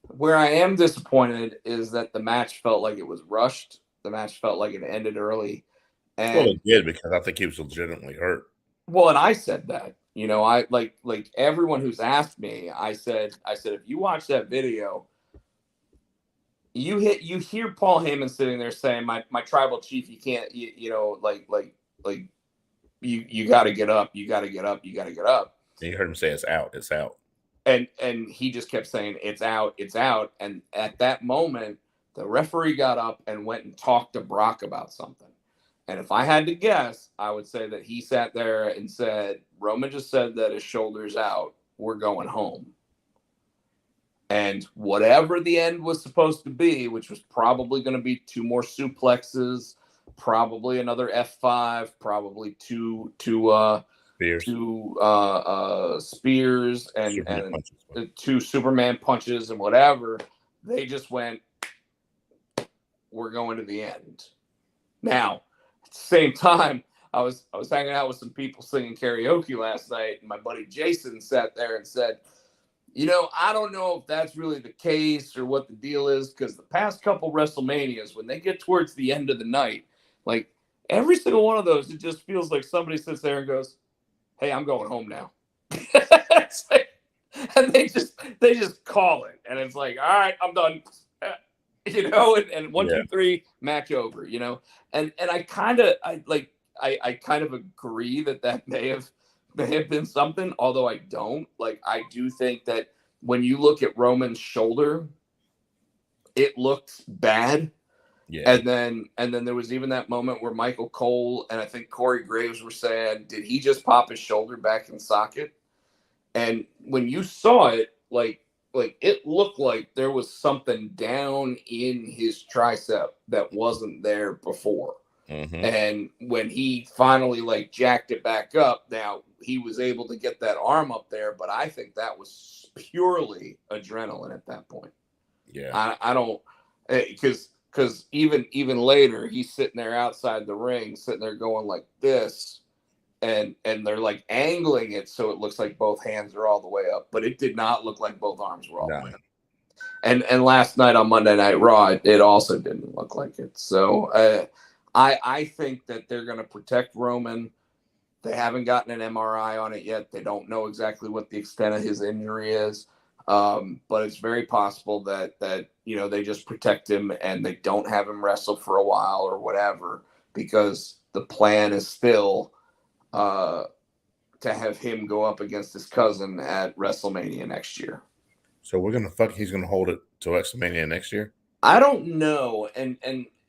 Where I am disappointed is that the match felt like it was rushed. The match felt like it ended early. And, well, it did, because I think he was legitimately hurt. Well, and I said that, you know, I like everyone who's asked me, I said, if you watch that video, you hear Paul Heyman sitting there saying, my tribal chief, you can't, you know, you got to get up, you got to get up, you got to get up. And you heard him say, it's out, it's out. And he just kept saying, it's out, it's out. And at that moment, the referee got up and went and talked to Brock about something. And if I had to guess, I would say that he sat there and said, Roman just said that his shoulder's out. We're going home. And whatever the end was supposed to be, which was probably going to be 2 more suplexes, probably another F5, probably two spears and 2 Superman punches and whatever. They just went, we're going to the end. Now, at the same time, I was hanging out with some people singing karaoke last night, and my buddy Jason sat there and said, you know, I don't know if that's really the case or what the deal is, because the past couple WrestleManias, when they get towards the end of the night, like every single one of those, it just feels like somebody sits there and goes, hey, I'm going home now. And they just call it. And it's like, all right, I'm done. You know, and 1, 2, 3, match over, you know? And I kind of agree that may have been something, although I don't. Like, I do think that when you look at Roman's shoulder, it looks bad. Yeah. And then there was even that moment where Michael Cole and I think Corey Graves were saying, did he just pop his shoulder back in socket? And when you saw it, like it looked like there was something down in his tricep that wasn't there before. Mm-hmm. And when he finally like jacked it back up, now he was able to get that arm up there, but I think that was purely adrenaline at that point. Yeah. I don't, because even later he's sitting there outside the ring, sitting there going like this, and they're like angling it so it looks like both hands are all the way up, but it did not look like both arms were all the way up. And last night on Monday Night Raw, it also didn't look like it. So I think that they're going to protect Roman. They haven't gotten an MRI on it yet. They don't know exactly what the extent of his injury is. But it's very possible that you know, they just protect him and they don't have him wrestle for a while or whatever, because the plan is still to have him go up against his cousin at WrestleMania next year. So he's gonna hold it to WrestleMania next year? I don't know, and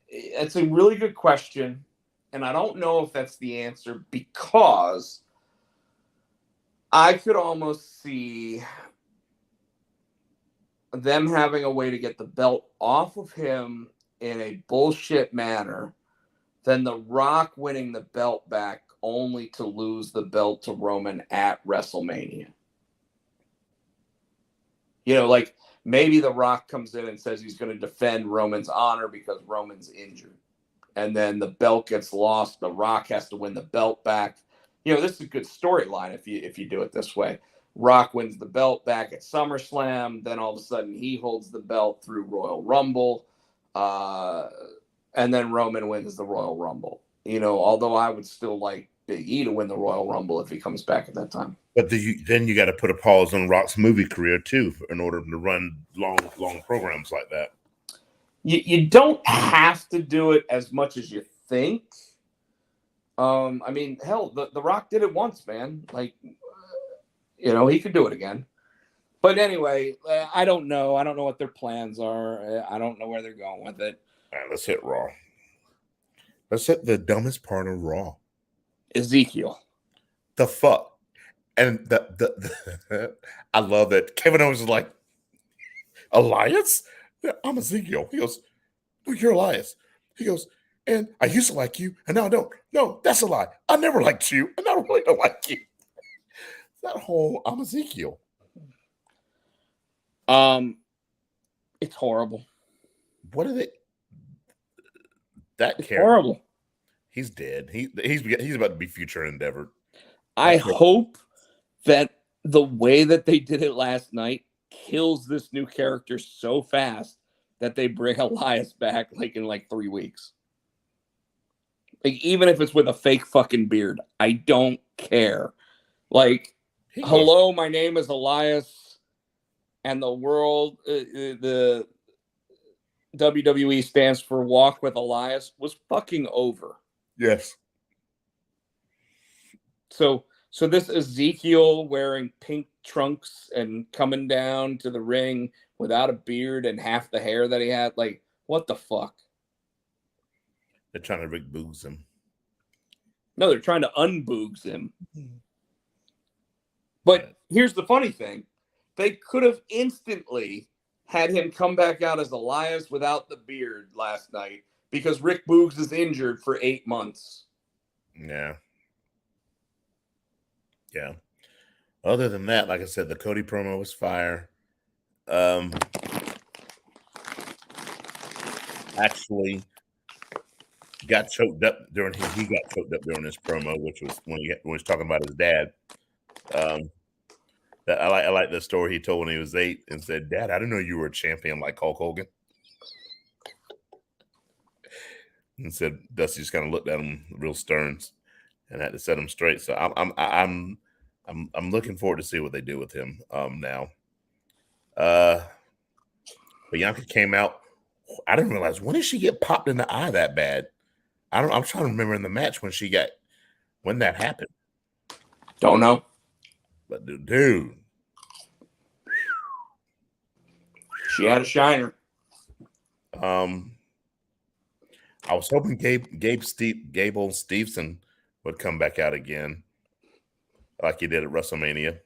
it's a really good question, and I don't know if that's the answer, because I could almost see them having a way to get the belt off of him in a bullshit manner, then The Rock winning the belt back only to lose the belt to Roman at WrestleMania. You know, like maybe The Rock comes in and says he's going to defend Roman's honor because Roman's injured. And then the belt gets lost. The Rock has to win the belt back. You know, this is a good storyline if you do it this way. Rock wins the belt back at SummerSlam. Then all of a sudden he holds the belt through Royal Rumble. And then Roman wins the Royal Rumble. Although I would still like Big E to win the Royal Rumble if he comes back at that time. But then you got to put a pause on Rock's movie career too, in order to run long programs like that. You don't have to do it as much as you think. I mean, hell, the Rock did it once, man. Like, he could do it again. But anyway, I don't know. I don't know what their plans are. I don't know where they're going with it. All right, let's hit Raw. Let's hit the dumbest part of Raw. Ezekiel. The fuck. And the I love that Kevin Owens is like, Elias? I'm Ezekiel. He goes, no, you're Elias. He goes, and I used to like you, and now I don't. No, that's a lie. I never liked you, and I really don't like you. That whole I'm Ezekiel. It's horrible. What are they? That it's horrible. He's dead. He's about to be future endeavored. I hope that the way that they did it last night kills this new character so fast that they bring Elias back in 3 weeks. Even if it's with a fake fucking beard, I don't care. Hello, my name is Elias, and the world, the WWE stands for Walk with Elias, was fucking over. Yes. So this Ezekiel wearing pink trunks and coming down to the ring without a beard and half the hair that he had, what the fuck? They're trying to Rick Boogs him. No, they're trying to unboogs him. But here's the funny thing. They could have instantly had him come back out as Elias without the beard last night because Rick Boogs is injured for 8 months. Yeah. Yeah. Other than that, like I said, the Cody promo was fire. Actually got choked up during this promo, which was when he was talking about his dad. That I like the story he told when he was 8 and said, "Dad, I didn't know you were a champion like Hulk Hogan." And said Dusty just kind of looked at him real stern and had to set him straight. So I'm looking forward to see what they do with him now. Bianca came out. I didn't realize, when did she get popped in the eye that bad? I'm trying to remember in the match when that happened. Don't know. But dude, she had a shiner. I was hoping Gable Steveson would come back out again, like he did at WrestleMania.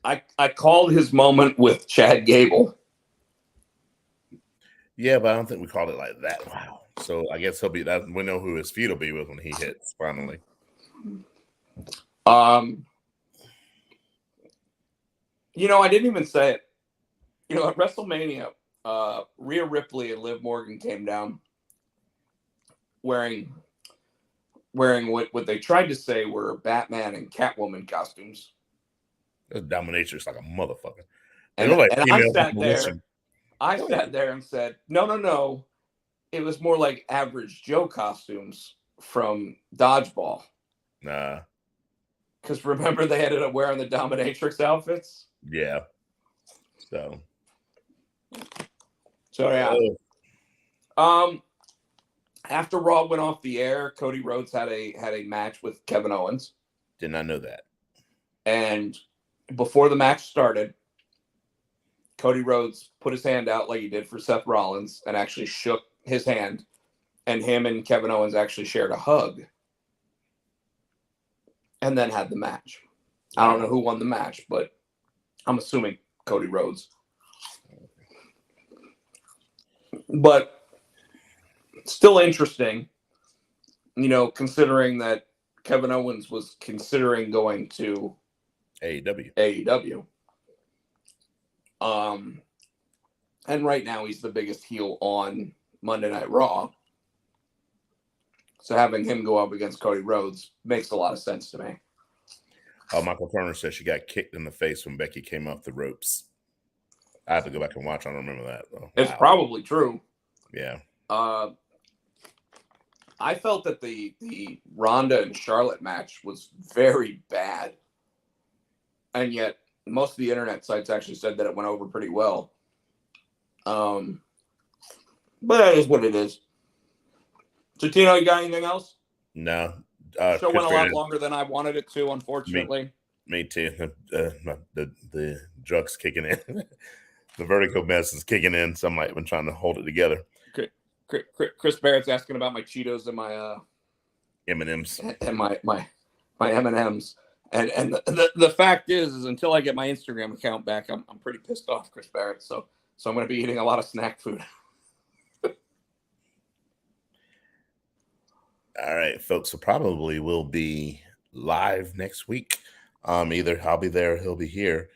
I called his moment with Chad Gable. Yeah, but I don't think we called it like that. Wow. So I guess he'll be that. We know who his feet will be with when he hits finally. I didn't even say it. At WrestleMania, Rhea Ripley and Liv Morgan came down wearing what they tried to say were Batman and Catwoman costumes. That's dominatrix like a motherfucker. And I sat there and said, no. It was more like Average Joe costumes from Dodgeball. Nah. Because remember, they ended up wearing the dominatrix outfits? Yeah. So yeah. After Raw went off the air, Cody Rhodes had a match with Kevin Owens. Did not know that. And before the match started, Cody Rhodes put his hand out like he did for Seth Rollins and actually shook his hand. And him and Kevin Owens actually shared a hug. And then had the match. I don't know who won the match, but I'm assuming Cody Rhodes. But still interesting, considering that Kevin Owens was considering going to AEW. And right now he's the biggest heel on Monday Night Raw. So having him go up against Cody Rhodes makes a lot of sense to me. Michael Turner said she got kicked in the face when Becky came off the ropes. I have to go back and watch. I don't remember that. Though. It's probably true. Yeah. I felt that the Ronda and Charlotte match was very bad. And yet most of the internet sites actually said that it went over pretty well. But that is what it is. So, Tino, you got anything else? No. Show went a lot longer than I wanted it to, unfortunately. Me too. The drugs kicking in. The vertigo medicine's kicking in, so I'm like, been trying to hold it together. Chris Barrett's asking about my Cheetos and my M&Ms and my M&Ms. And the fact is until I get my Instagram account back, I'm pretty pissed off, Chris Barrett. So I'm going to be eating a lot of snack food. All right, folks. So probably we'll be live next week. Either I'll be there or he'll be here.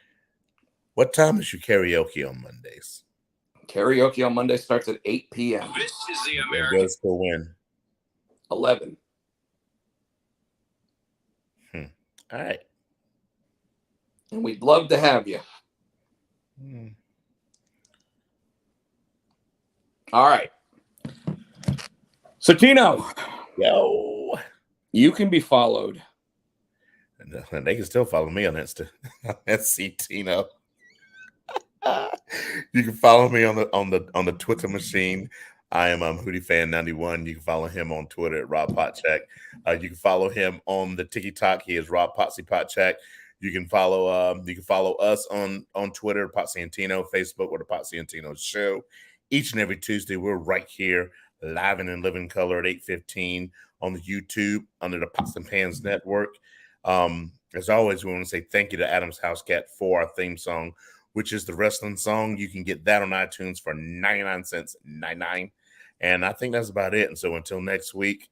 What time is your karaoke on Mondays? Karaoke on Monday starts at 8 p.m. This is the It American. goes for when? 11. All right. And we'd love to have you. All right. So, Tino. Yo. You can be followed. And they can still follow me on Insta. That's Tino. You can follow me on the Twitter machine. I am HootieFan91. You can follow him on Twitter at Rob Potcheck. You can follow him on the TikTok. He is Rob Potsy Potcheck. You can follow us on Twitter, Potsy and Tino, Facebook, or the Potsy and Tino Show. Each and every Tuesday, we're right here, live and in living color at 8:15 on the YouTube under the Pots and Pans Network. As always, we want to say thank you to Adam's House Cat for our theme song, which is the wrestling song. You can get that on iTunes for 99 cents, 99. And I think that's about it. And so until next week,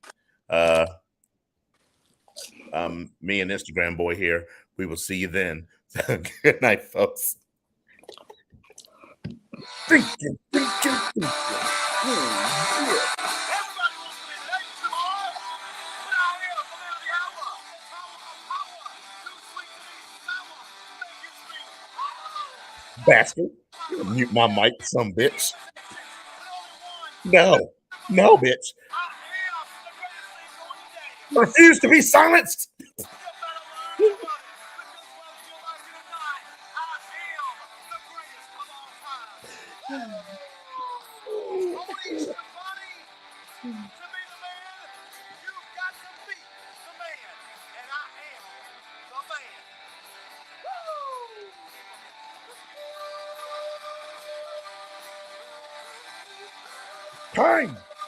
me and Instagram boy here, we will see you then. Good night, folks. Thank you. Bastard. Mute my mic, some bitch. No, bitch. Refuse to be silenced. Time.